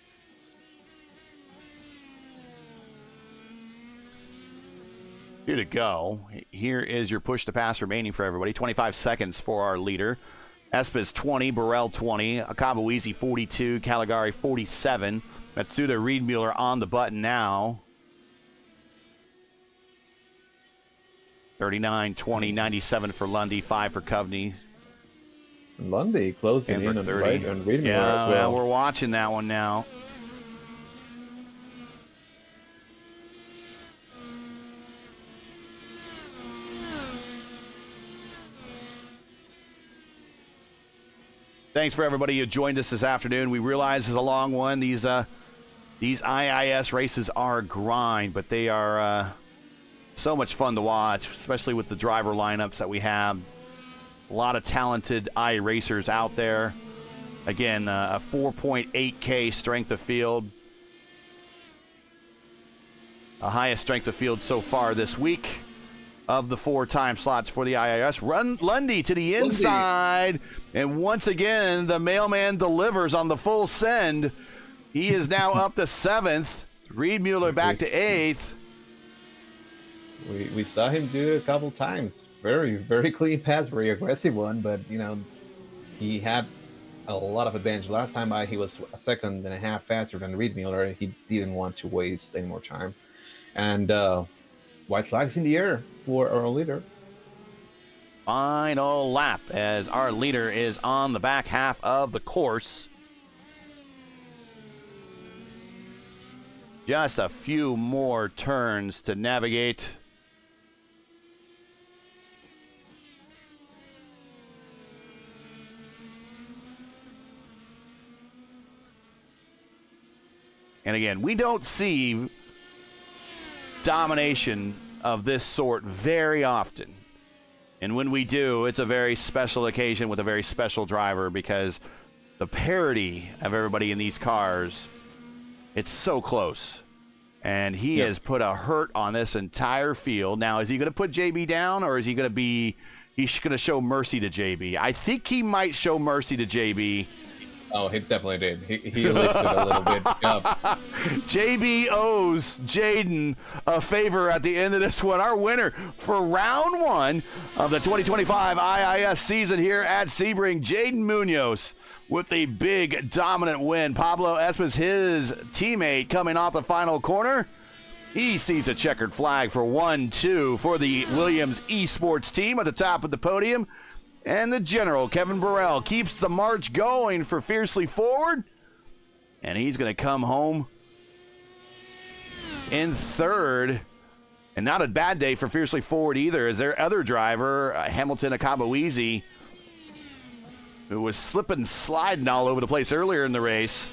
Here to go. Here is your push to pass remaining for everybody. 25 seconds for our leader. Espis 20, Burrell 20, Akabuizi 42, Caligari 47. Matsuda Riedmuller on the button now. 39, 20, 97 for Lundy, 5 for Coveney. Lundy closing in on the right on Riedmuller as well. We're watching that one now. Thanks for everybody who joined us this afternoon. We realize it's a long one. These IIS races are a grind, but they are so much fun to watch, especially with the driver lineups that we have. A lot of talented iRacers out there. Again, a 4.8K strength of field. The highest strength of field so far this week of the 4 time slots for the IIS. Lundy to the inside. And once again, the mailman delivers on the full send. He is now up to 7th. Riedmuller back to 8th. We saw him do it a couple times. Very, very clean pass, very aggressive one. But, he had a lot of advantage. Last time he was a second and a half faster than Riedmuller. He didn't want to waste any more time. And white flags in the air for our leader. Final lap as our leader is on the back half of the course. Just a few more turns to navigate. And again, we don't see domination of this sort very often. And when we do, it's a very special occasion with a very special driver, because the parity of everybody in these cars, it's so close. And he has put a hurt on this entire field. Now, is he going to put JB down, or is he going to he's going to show mercy to JB? I think he might show mercy to JB. Oh, he definitely did. He lifted a little bit. Yep. JB owes Jaden a favor at the end of this one. Our winner for round 1 of the 2025 IIS season here at Sebring, Jaden Munoz, with a big dominant win. Pablo Espis, his teammate, coming off the final corner. He sees a checkered flag for 1-2 for the Williams eSports team at the top of the podium. And the general, Kevin Burrell, keeps the march going for Fiercely Forward. And he's going to come home in 3rd. And not a bad day for Fiercely Forward either, as their other driver, Hamilton Akabuizi, who was slipping and sliding all over the place earlier in the race.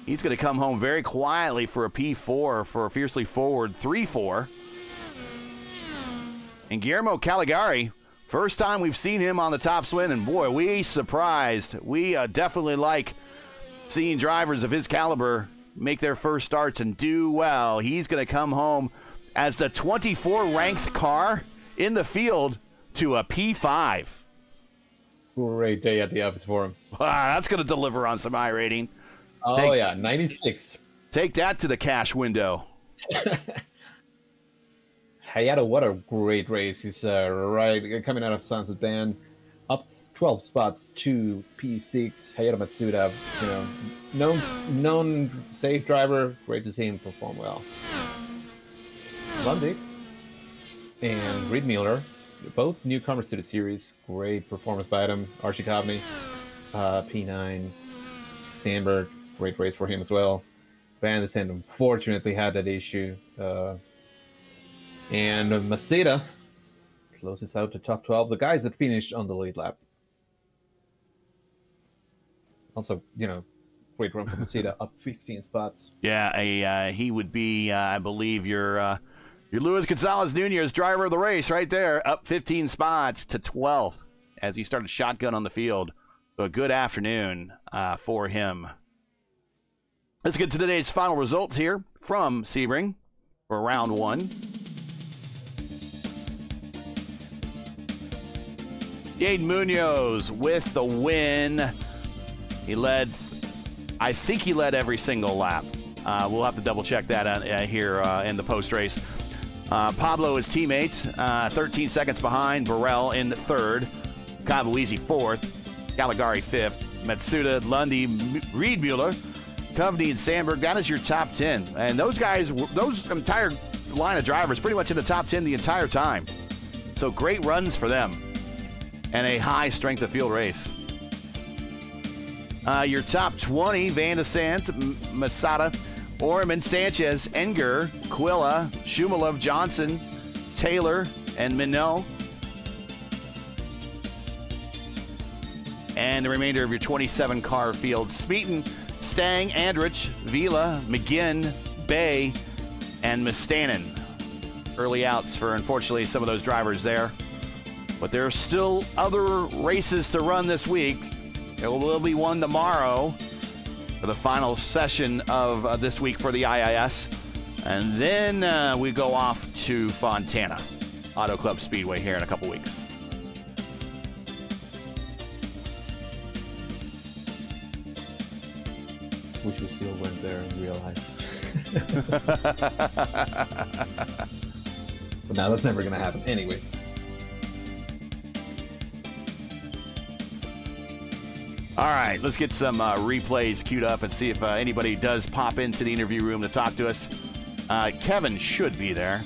He's going to come home very quietly for a P4 for Fiercely Forward 3-4. And Guillermo Caligari, first time we've seen him on the top swing, and boy, we surprised. We definitely like seeing drivers of his caliber make their first starts and do well. He's going to come home as the 24 ranked car in the field to a P5. Great day at the office for him. That's going to deliver on some iRating. Oh, 96. Take that to the cash window. Hayato, what a great race. He's right coming out of Sunset Bend, up 12 spots to P6. Hayato Matsuda, known safe driver. Great to see him perform well. Lundy and Riedmuller, both newcomers to the series. Great performance by them. Archie Coveney P9, Sandberg, great race for him as well. Van de Sande unfortunately had that issue. And Maceda closes out the top 12, the guys that finished on the lead lap. Also, great run for Maceda, up 15 spots. Yeah, he would be, I believe, your Luis Gonzalez Nunez, driver of the race right there, up 15 spots to 12th as he started shotgun on the field. So a good afternoon for him. Let's get to today's final results here from Sebring for round one. Yaden Munoz with the win. I think he led every single lap. We'll have to double check that here in the post race. Pablo, his teammate, 13 seconds behind. Burrell in third. Cavallese fourth. Caligari fifth. Matsuda, Lundy, Riedmuller, Coveney, and Sandberg. That is your top 10. And those guys, those entire line of drivers, pretty much in the top 10 the entire time. So great runs for them. And a high strength of field race. Your top 20, Van de Sande, Masada, Orman, Sanchez, Enger, Quilla, Shumalov, Johnson, Taylor, and Minot. And the remainder of your 27-car field, Smeaton, Stang, Andrich, Vila, McGinn, Bay, and Mustanen. Early outs for, unfortunately, some of those drivers there. But there are still other races to run this week. There will be one tomorrow for the final session of this week for the IIS. And then we go off to Fontana Auto Club Speedway here in a couple weeks. Wish we still went there in real life. But now that's never going to happen anyway. All right, let's get some replays queued up and see if anybody does pop into the interview room to talk to us. Kevin should be there.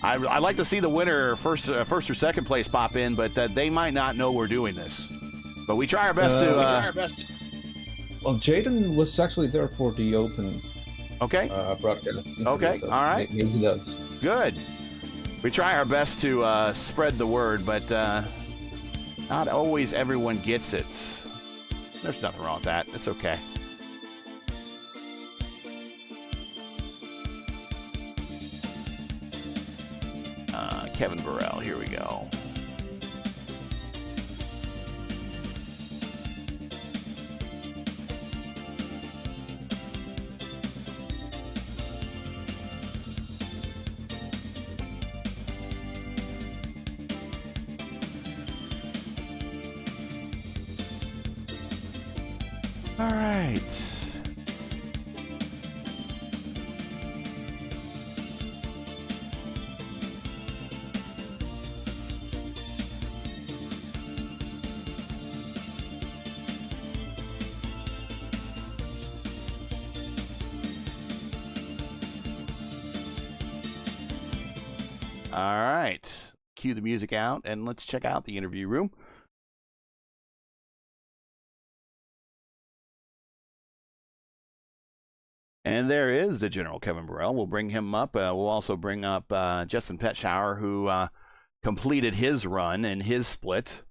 I'd like to see the winner, first or second place, pop in, but they might not know we're doing this. But we try our best to. Well, Jaden was actually there for the open broadcast. Okay, so all right. Maybe he does. Good. We try our best to spread the word, but not always everyone gets it. There's nothing wrong with that. It's okay. Kevin Burrell, here we go. All right. All right. Cue the music out and let's check out the interview room. And there is the General Kevin Burrell. We'll bring him up. We'll also bring up Justin Petschauer, who completed his run in his split.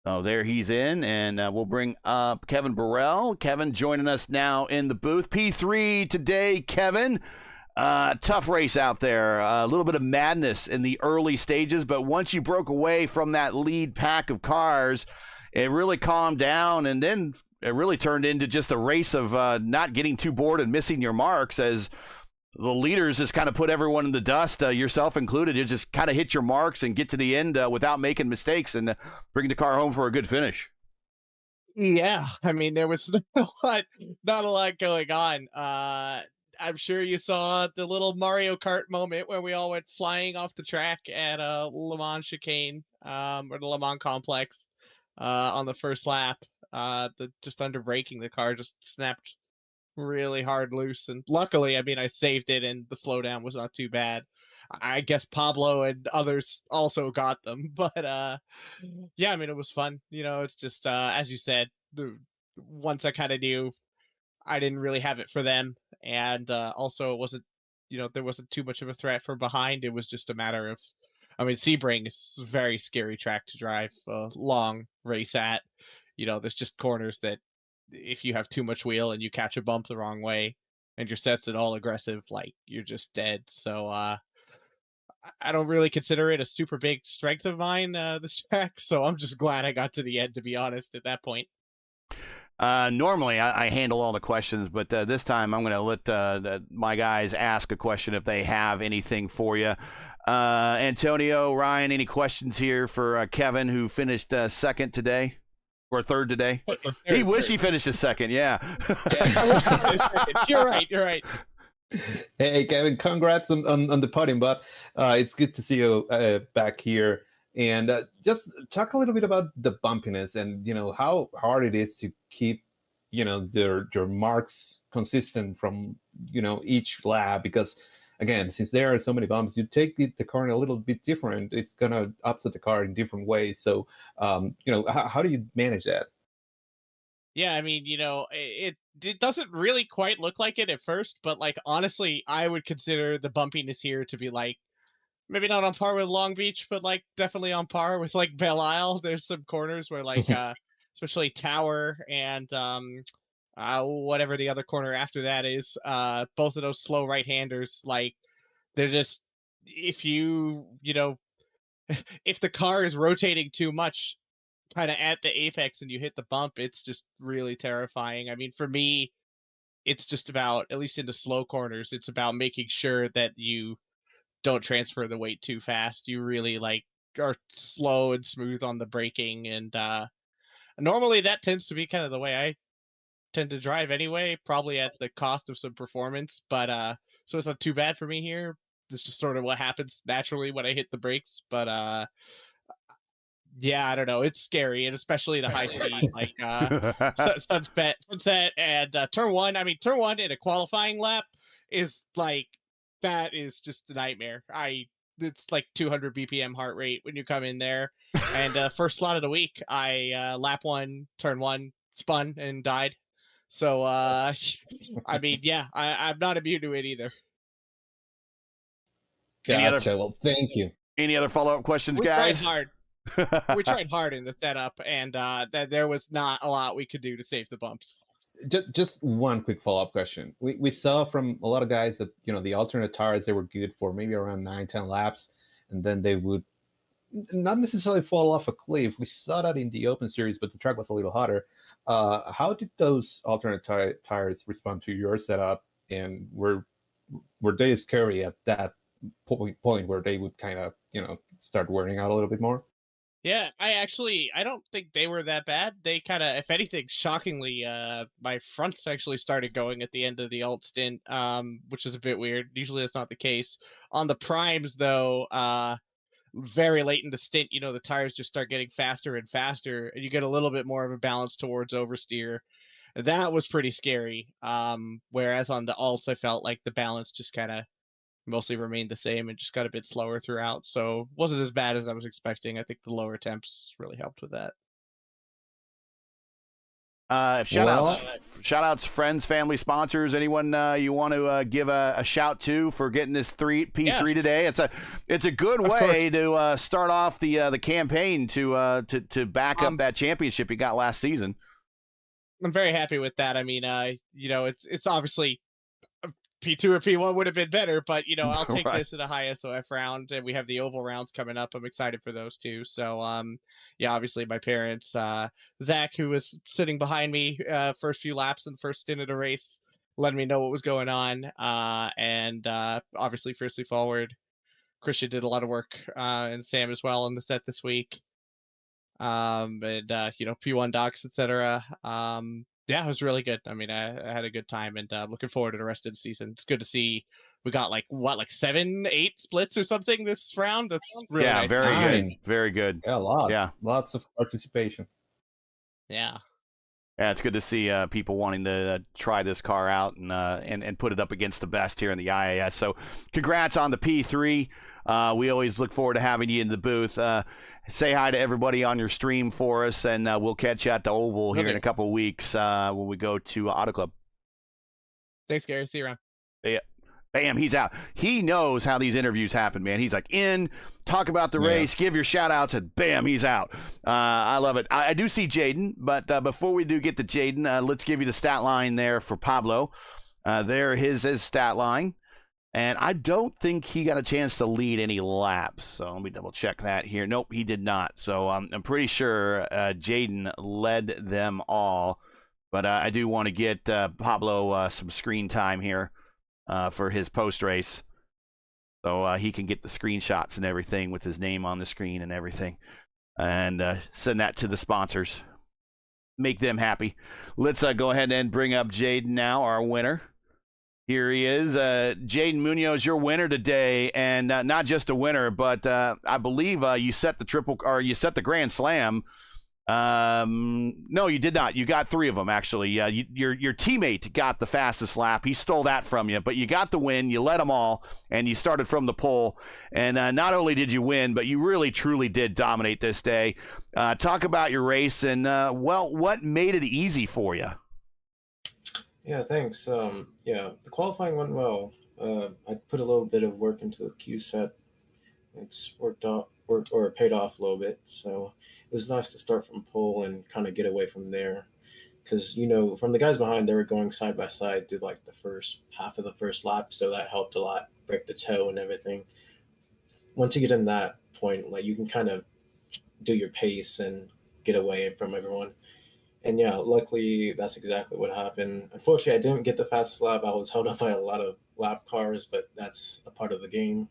Oh, there he's in. And we'll bring up Kevin Burrell. Kevin joining us now in the booth. P3 today, Kevin. Tough race out there. A little bit of madness in the early stages. But once you broke away from that lead pack of cars, it really calmed down. And then it really turned into just a race of not getting too bored and missing your marks as the leaders just kind of put everyone in the dust, yourself included. You just kind of hit your marks and get to the end without making mistakes and bring the car home for a good finish. Yeah, I mean, there was not a lot going on. I'm sure you saw the little Mario Kart moment where we all went flying off the track at Le Mans chicane or the Le Mans complex on the first lap. Just under braking, the car just snapped really hard loose, and luckily, I mean, I saved it and the slowdown was not too bad. I guess Pablo and others also got them, but yeah, I mean, it was fun. You know, it's just as you said, once I kind of knew I didn't really have it for them, and also it wasn't, there wasn't too much of a threat from behind. It was just a matter of, I mean, Sebring is a very scary track to drive a long race at. There's just corners that if you have too much wheel and you catch a bump the wrong way and your set's at all aggressive, like you're just dead. So I don't really consider it a super big strength of mine, this track. So I'm just glad I got to the end, to be honest, at that point. Normally, I handle all the questions, but this time I'm going to let my guys ask a question if they have anything for you. Antonio, Ryan, any questions here for Kevin, who finished second today? Or third today? He wished he finished his second, yeah. You're right. Hey, Kevin, congrats on the podium, but it's good to see you back here. And just talk a little bit about the bumpiness and, how hard it is to keep, your marks consistent from, each lap. Because, again, since there are so many bumps, you take the car in a little bit different. It's going to upset the car in different ways. So, how do you manage that? Yeah, I mean, it doesn't really quite look like it at first, but like honestly, I would consider the bumpiness here to be like maybe not on par with Long Beach, but like definitely on par with like Belle Isle. There's some corners where like especially Tower and whatever the other corner after that is, both of those slow right-handers, like they're just, if if the car is rotating too much kind of at the apex and you hit the bump, it's just really terrifying. I mean, for me, it's just about, at least in the slow corners, it's about making sure that you don't transfer the weight too fast. You really like are slow and smooth on the braking, and normally that tends to be kind of the way I tend to drive anyway, probably at the cost of some performance, but so it's not too bad for me here. It's just sort of what happens naturally when I hit the brakes, but yeah, I don't know. It's scary, and especially the high speed, like sunset and turn one. I mean, turn one in a qualifying lap is like, that is just a nightmare. It's like 200 BPM heart rate when you come in there. And first slot of the week, I lap one, turn one, spun and died. So I mean, yeah, I'm not immune to it either. Gotcha. Well, thank you. Any other follow-up questions, We guys? tried hard. We tried hard in the setup, and that there was not a lot we could do to save the bumps. Just one quick follow-up question. We saw from a lot of guys that, the alternate tires, they were good for maybe around 9-10 laps, and then they would not necessarily fall off a cliff. We saw that in the Open Series, but the track was a little hotter. How did those alternate tires respond to your setup, and were they scary at that point where they would kind of, start wearing out a little bit more? Yeah, I don't think they were that bad. They kind of, if anything, shockingly, my fronts actually started going at the end of the alt stint, which is a bit weird. Usually that's not the case. On the primes, though, very late in the stint, the tires just start getting faster and faster, and you get a little bit more of a balance towards oversteer. That was pretty scary. Whereas on the alts, I felt like the balance just kind of mostly remained the same and just got a bit slower throughout. So wasn't as bad as I was expecting. I think the lower temps really helped with that. Shout outs, friends, family, sponsors. Anyone you want to give a shout to for getting this P3 today? It's a good way to start off the campaign to back up that championship you got last season. I'm very happy with that. I mean, it's obviously P2 or P1 would have been better, but I'll take this in a high SOF round, and we have the oval rounds coming up. I'm excited for those too. So yeah, obviously my parents, Zach, who was sitting behind me first few laps and first stint of the race, letting me know what was going on, and obviously Fiercely Forward, Christian did a lot of work, and Sam as well in the set this week, and P1 docs, etc. Yeah, it was really good. I mean, I had a good time, and looking forward to the rest of the season. It's good to see we got like 7-8 splits or something this round. That's really nice. Very good. Very good. Yeah, lots of participation. Yeah, it's good to see people wanting to try this car out and put it up against the best here in the IAS. So congrats on the P3. We always look forward to having you in the booth. say hi to everybody on your stream for us, and we'll catch you at the Oval here in a couple of weeks when we go to Auto Club. Thanks, Gary. See you around. Yeah. Bam, he's out. He knows how these interviews happen, man. He's like, talk about the race, give your shout-outs, and bam, he's out. I love it. I do see Jaden, but before we do get to Jaden, let's give you the stat line there for Pablo. There his stat line. And I don't think he got a chance to lead any laps. So let me double-check that here. Nope, he did not. So I'm pretty sure Jaden led them all. But I do want to get Pablo some screen time here. For his post-race, so he can get the screenshots and everything with his name on the screen and everything, and send that to the sponsors. Make them happy. Let's go ahead and bring up Jaden now, our winner. Here he is. Jaden Munoz, your winner today, and not just a winner, but I believe you set the Grand Slam. No, you did not. You got 3 of them, actually. Your teammate got the fastest lap. He stole that from you, but you got the win. You led them all, and you started from the pole. And not only did you win, but you really, truly did dominate this day. Talk about your race and, what made it easy for you? Yeah, thanks. The qualifying went well. I put a little bit of work into the Q set. It's paid off a little bit. So it was nice to start from pole and kind of get away from there. Because, from the guys behind, they were going side by side through like the first half of the first lap. So that helped a lot, break the toe and everything. Once you get in that point, like you can kind of do your pace and get away from everyone. And yeah, luckily that's exactly what happened. Unfortunately, I didn't get the fastest lap. I was held up by a lot of lap cars, but that's a part of the game.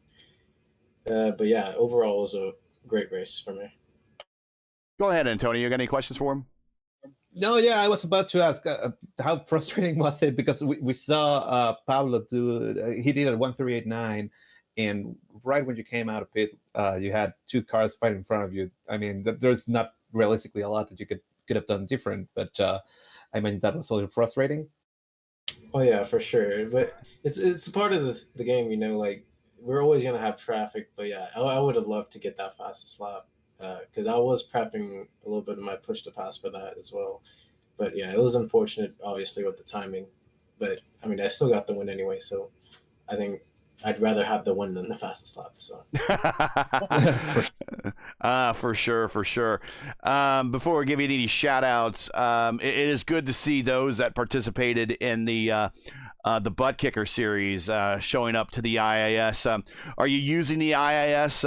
But yeah, overall it was a great race for me. Go ahead, Antonio. You got any questions for him? No, yeah, I was about to ask how frustrating was it, because we saw Pablo he did a 1:38.9, and right when you came out of pit, you had 2 cars fighting in front of you. I mean, there's not realistically a lot that you could have done different, but I mean, that was a little frustrating. Oh yeah, for sure. But it's a part of the game, like we're always going to have traffic, but yeah, I would have loved to get that fastest lap because I was prepping a little bit of my push to pass for that as well. But yeah, it was unfortunate, obviously, with the timing. But I mean, I still got the win anyway, so I think I'd rather have the win than the fastest lap. So. For sure. Before we give you any shout outs, it is good to see those that participated in the Butt Kicker series showing up to the IIS. Are you using the IIS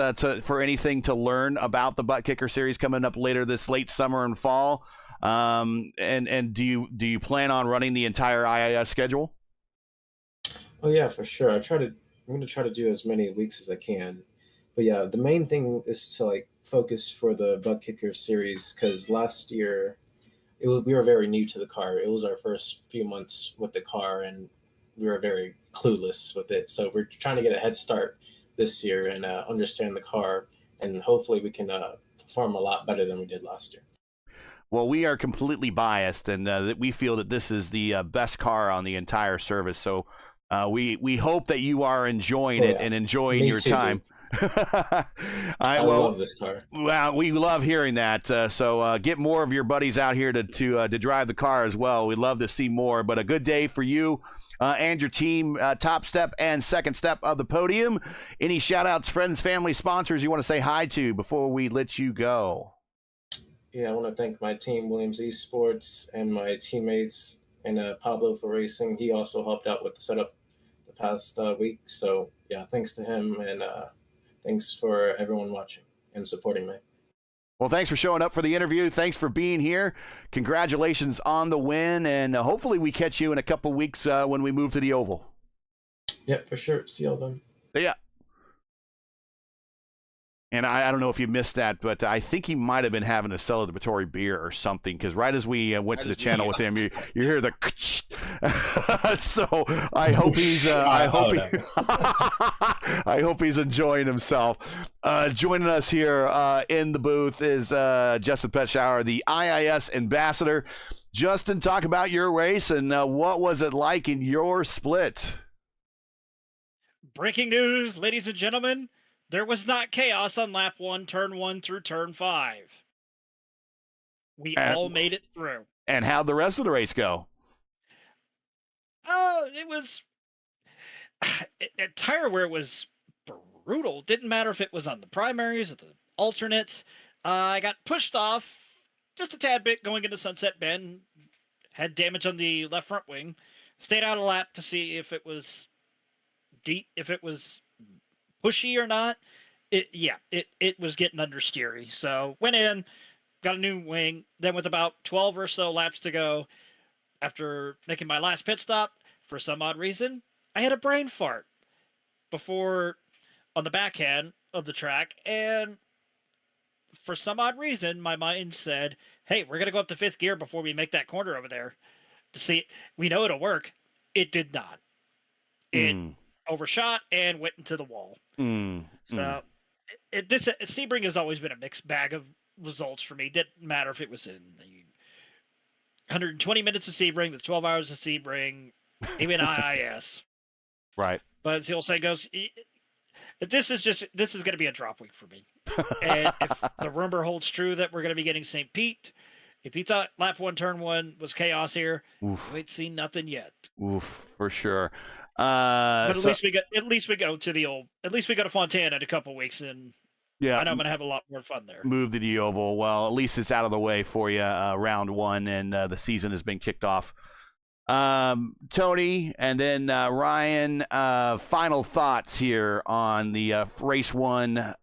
for anything to learn about the Butt Kicker series coming up later this late summer and fall? And do you plan on running the entire IIS schedule? Oh yeah, for sure. I'm going to try to do as many weeks as I can. But yeah, the main thing is to like focus for the Butt Kicker series, because last year we were very new to the car. It was our first few months with the car, and we were very clueless with it. So we're trying to get a head start this year and understand the car, and hopefully we can perform a lot better than we did last year. Well, we are completely biased, and we feel that this is the best car on the entire service. So we hope that you are enjoying it and enjoying your time. I love this car. Well, we love hearing that. So get more of your buddies out here to drive the car as well. We'd love to see more. But a good day for you and your team, top step and second step of the podium. Any shout outs, friends, family, sponsors you want to say hi to before we let you go? Yeah, I want to thank my team, Williams eSports, and my teammates, and Pablo for racing. He also helped out with the setup the past week. So yeah, thanks to him, and thanks for everyone watching and supporting me. Well, thanks for showing up for the interview. Thanks for being here. Congratulations on the win, and hopefully we catch you in a couple weeks when we move to the Oval. Yeah, for sure. See y'all then. Yeah. And I don't know if you missed that, but I think he might have been having a celebratory beer or something, because right as we went to the channel with him, you hear the so I hope he's I hope he's enjoying himself. Joining us here in the booth is Justin Petschauer, the IIS ambassador. Justin, talk about your race and what was it like in your split? Breaking news, ladies and gentlemen. There was not chaos on lap 1, turn 1 through turn 5. We all made it through. And how'd the rest of the race go? Oh, it was a tire wear was brutal. Didn't matter if it was on the primaries or the alternates. I got pushed off just a tad bit going into Sunset Bend. Had damage on the left front wing. Stayed out a lap to see if it was deep, if it was pushy or not. It was getting understeery. So went in, got a new wing. Then with about 12 or so laps to go, after making my last pit stop, for some odd reason, I had a brain fart before on the backhand of the track, and for some odd reason, my mind said, "Hey, we're gonna go up to 5th gear before we make that corner over there to see. We know it'll work." It did not. It overshot and went into the wall. So Sebring has always been a mixed bag of results for me. Didn't matter if it was in the 120 minutes of Sebring, the 12 hours of Sebring, even IIS. Right. But as the old saying goes, this is going to be a drop week for me. And if the rumor holds true that we're going to be getting St. Pete, if you thought lap 1, turn 1 was chaos here, we ain't seen nothing yet. Oof, for sure. But at least we go to Fontana in a couple weeks, and yeah, I know I'm going to have a lot more fun there. Move to the Oval. Well, at least it's out of the way for you, round 1, and the season has been kicked off. Tony, and then Ryan, final thoughts here on the race 1 at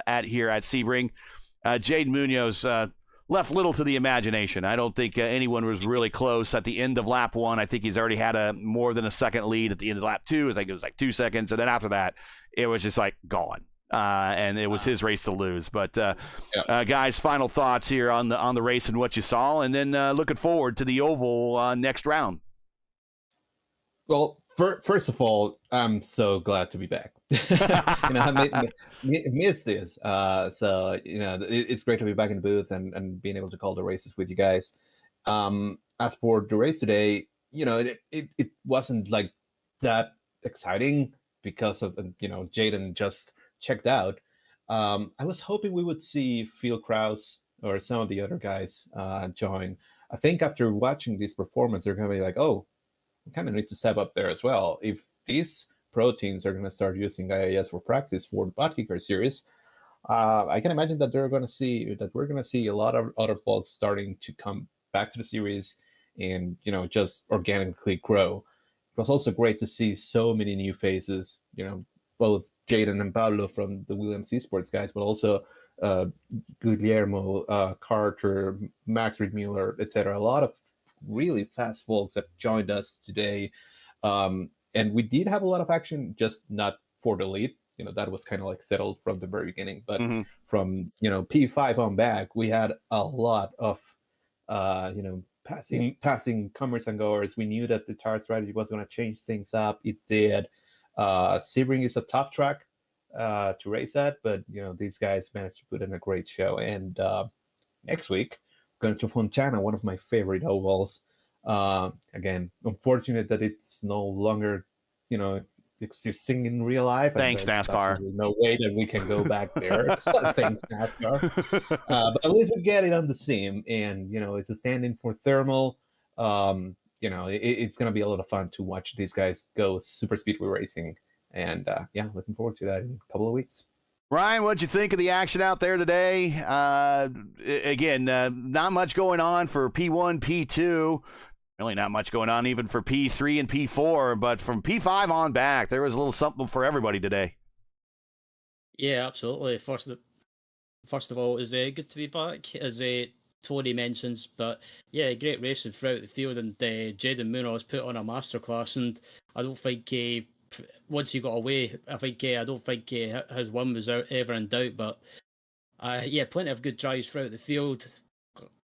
Sebring. Jaden Munoz left little to the imagination. I don't think anyone was really close at the end of lap 1. I think he's already had more than a second lead at the end of lap 2. It was like 2 seconds, and then after that, it was just like gone. And it was his race to lose. But guys, final thoughts here on the race and what you saw, and then looking forward to the Oval next round. Well, first of all, I'm so glad to be back. I missed this. So it's great to be back in the booth and being able to call the races with you guys. As for the race today, it wasn't like that exciting because of Jaden just checked out. I was hoping we would see Phil Krause or some of the other guys join. I think after watching this performance, they're going to be like, oh, we kind of need to step up there as well. If these pro teams are going to start using IIS for practice for the NTT Series, I can imagine that we're going to see a lot of other folks starting to come back to the series and just organically grow. It was also great to see so many new faces, both Jaden and Pablo from the Williams eSports guys, but also Guillermo, Carter, Max Riedmuller, etc. A lot of really fast folks that joined us today. And we did have a lot of action, just not for the lead. That was kind of like settled from the very beginning. But from, P5 on back, we had a lot of, passing comers and goers. We knew that the tire strategy was going to change things up. It did. Sebring is a tough track to race at, but, these guys managed to put in a great show. And next week, going to Fontana, one of my favorite ovals. Again, unfortunate that it's no longer, existing in real life. Thanks, NASCAR. No way that we can go back there. Thanks, NASCAR. But at least we get it on the sim, and it's a stand-in for thermal. It's going to be a lot of fun to watch these guys go super speedway racing, and looking forward to that in a couple of weeks. Ryan, what'd you think of the action out there today? Again, not much going on for P1, P2. Really not much going on even for P3 and P4, but from P5 on back, there was a little something for everybody today. Yeah, absolutely. First of all, it's good to be back, as Tony mentions. But yeah, great racing throughout the field, and Jaden Munoz put on a masterclass, and I don't think once he got away, I don't think his win was ever in doubt. But plenty of good drives throughout the field,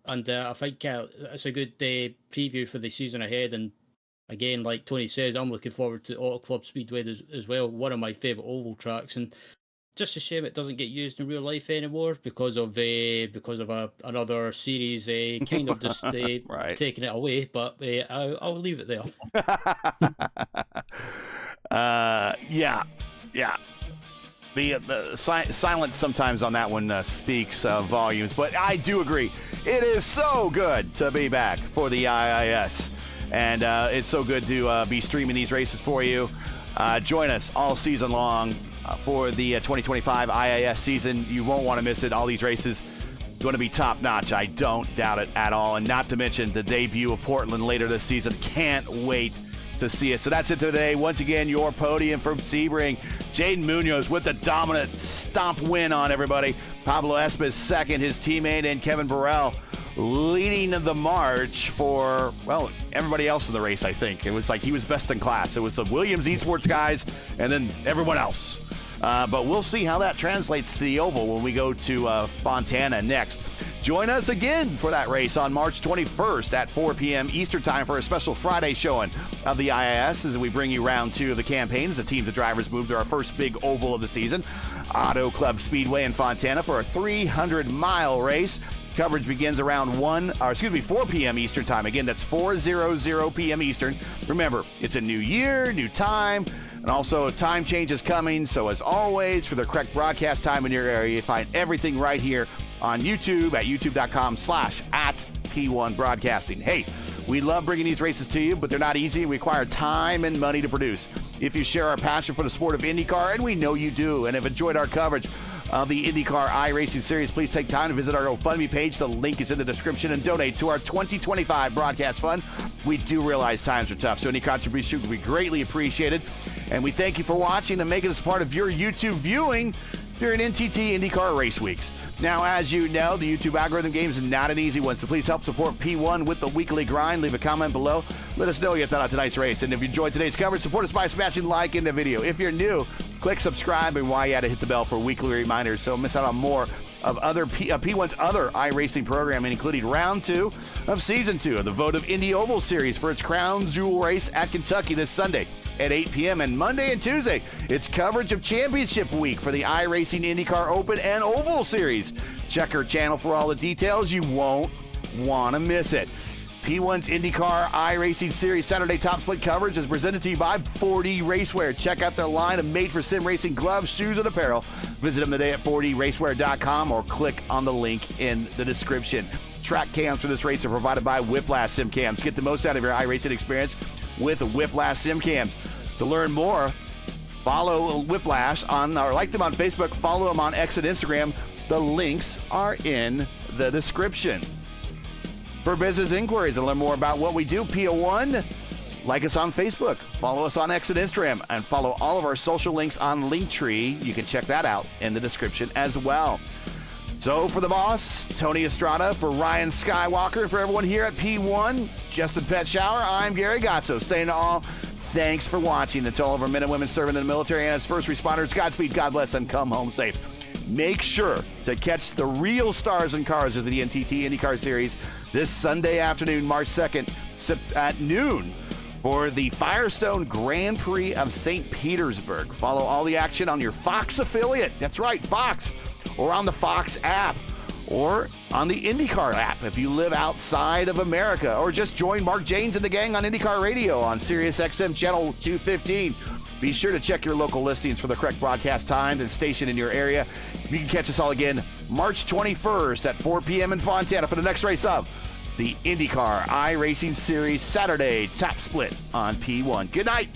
and I think it's a good preview for the season ahead. And again, like Tony says, I'm looking forward to Auto Club Speedway as well. One of my favourite oval tracks, and just a shame it doesn't get used in real life anymore because of another series kind of just right. taking it away. But I'll leave it there. Yeah. The silence sometimes on that one speaks volumes, but I do agree. It is so good to be back for the IIS, and it's so good to be streaming these races for you. Join us all season long for the 2025 IIS season. You won't want to miss it. All these races going to be top-notch. I don't doubt it at all, and not to mention the debut of Portland later this season. Can't wait to see it. So that's it today. Once again, your podium from Sebring. Jaden Munoz with the dominant stomp win on everybody. Pablo Espes second, his teammate, and Kevin Burrell leading the march for, well, everybody else in the race, I think. It was like he was best in class. It was the Williams eSports guys and then everyone else. But we'll see how that translates to the Oval when we go to Fontana next. Join us again for that race on March 21st at 4 p.m. Eastern Time for a special Friday showing of the IIS as we bring you round 2 of the campaign as the teams and drivers move to our first big oval of the season, Auto Club Speedway in Fontana, for a 300-mile race. Coverage begins around 4 p.m. Eastern Time. Again, that's 4:00 p.m. Eastern. Remember, it's a new year, new time, and also a time change is coming. So as always, for the correct broadcast time in your area, you find everything right here on YouTube at youtube.com/@P1 Broadcasting. Hey, we love bringing these races to you, but they're not easy and require time and money to produce. If you share our passion for the sport of IndyCar, and we know you do, and have enjoyed our coverage of the IndyCar iRacing Series, please take time to visit our GoFundMe page. The link is in the description, and donate to our 2025 broadcast fund. We do realize times are tough, so any contribution would be greatly appreciated. And we thank you for watching and making us part of your YouTube viewing during NTT IndyCar Race Weeks. Now, as you know, the YouTube algorithm game is not an easy one, so please help support P1 with the weekly grind. Leave a comment below. Let us know you thought of tonight's race. And if you enjoyed today's coverage, support us by smashing like in the video. If you're new, click subscribe, and while you at it, hit the bell for weekly reminders so miss out on more of other P1's other iRacing programming, including round 2 of season 2 of the Vote of Indy Oval Series for its crown jewel race at Kentucky this Sunday at 8 p.m. And Monday and Tuesday, it's coverage of championship week for the iRacing IndyCar Open and Oval Series. Check our channel for all the details. You won't want to miss it. P1's IndyCar iRacing Series Saturday Top Split coverage is presented to you by 4D Racewear. Check out their line of made-for-sim racing gloves, shoes, and apparel. Visit them today at 4dracewear.com or click on the link in the description. Track cams for this race are provided by Whiplash Sim Cams. Get the most out of your iRacing experience with Whiplash Sim Cams. To learn more, follow Whiplash or like them on Facebook, follow them on X and Instagram. The links are in the description. For business inquiries and learn more about what we do, PO1, like us on Facebook, follow us on X and Instagram, and follow all of our social links on Linktree. You can check that out in the description as well. So for the boss, Tony Estrada, for Ryan Skywalker, for everyone here at P1, Justin Petshower, I'm Gary Gatso, saying to all, thanks for watching. And to all of our men and women serving in the military and as first responders, Godspeed, God bless, and come home safe. Make sure to catch the real stars and cars of the NTT IndyCar Series this Sunday afternoon, March 2nd at noon for the Firestone Grand Prix of St. Petersburg. Follow all the action on your Fox affiliate. That's right, Fox. Or on the Fox app. Or on the IndyCar app if you live outside of America. Or just join Mark Janes and the gang on IndyCar Radio on Sirius XM Channel 215. Be sure to check your local listings for the correct broadcast time and station in your area. You can catch us all again March 21st at 4 p.m. in Fontana for the next race of the IndyCar iRacing Series Saturday Top Split on P1. Good night.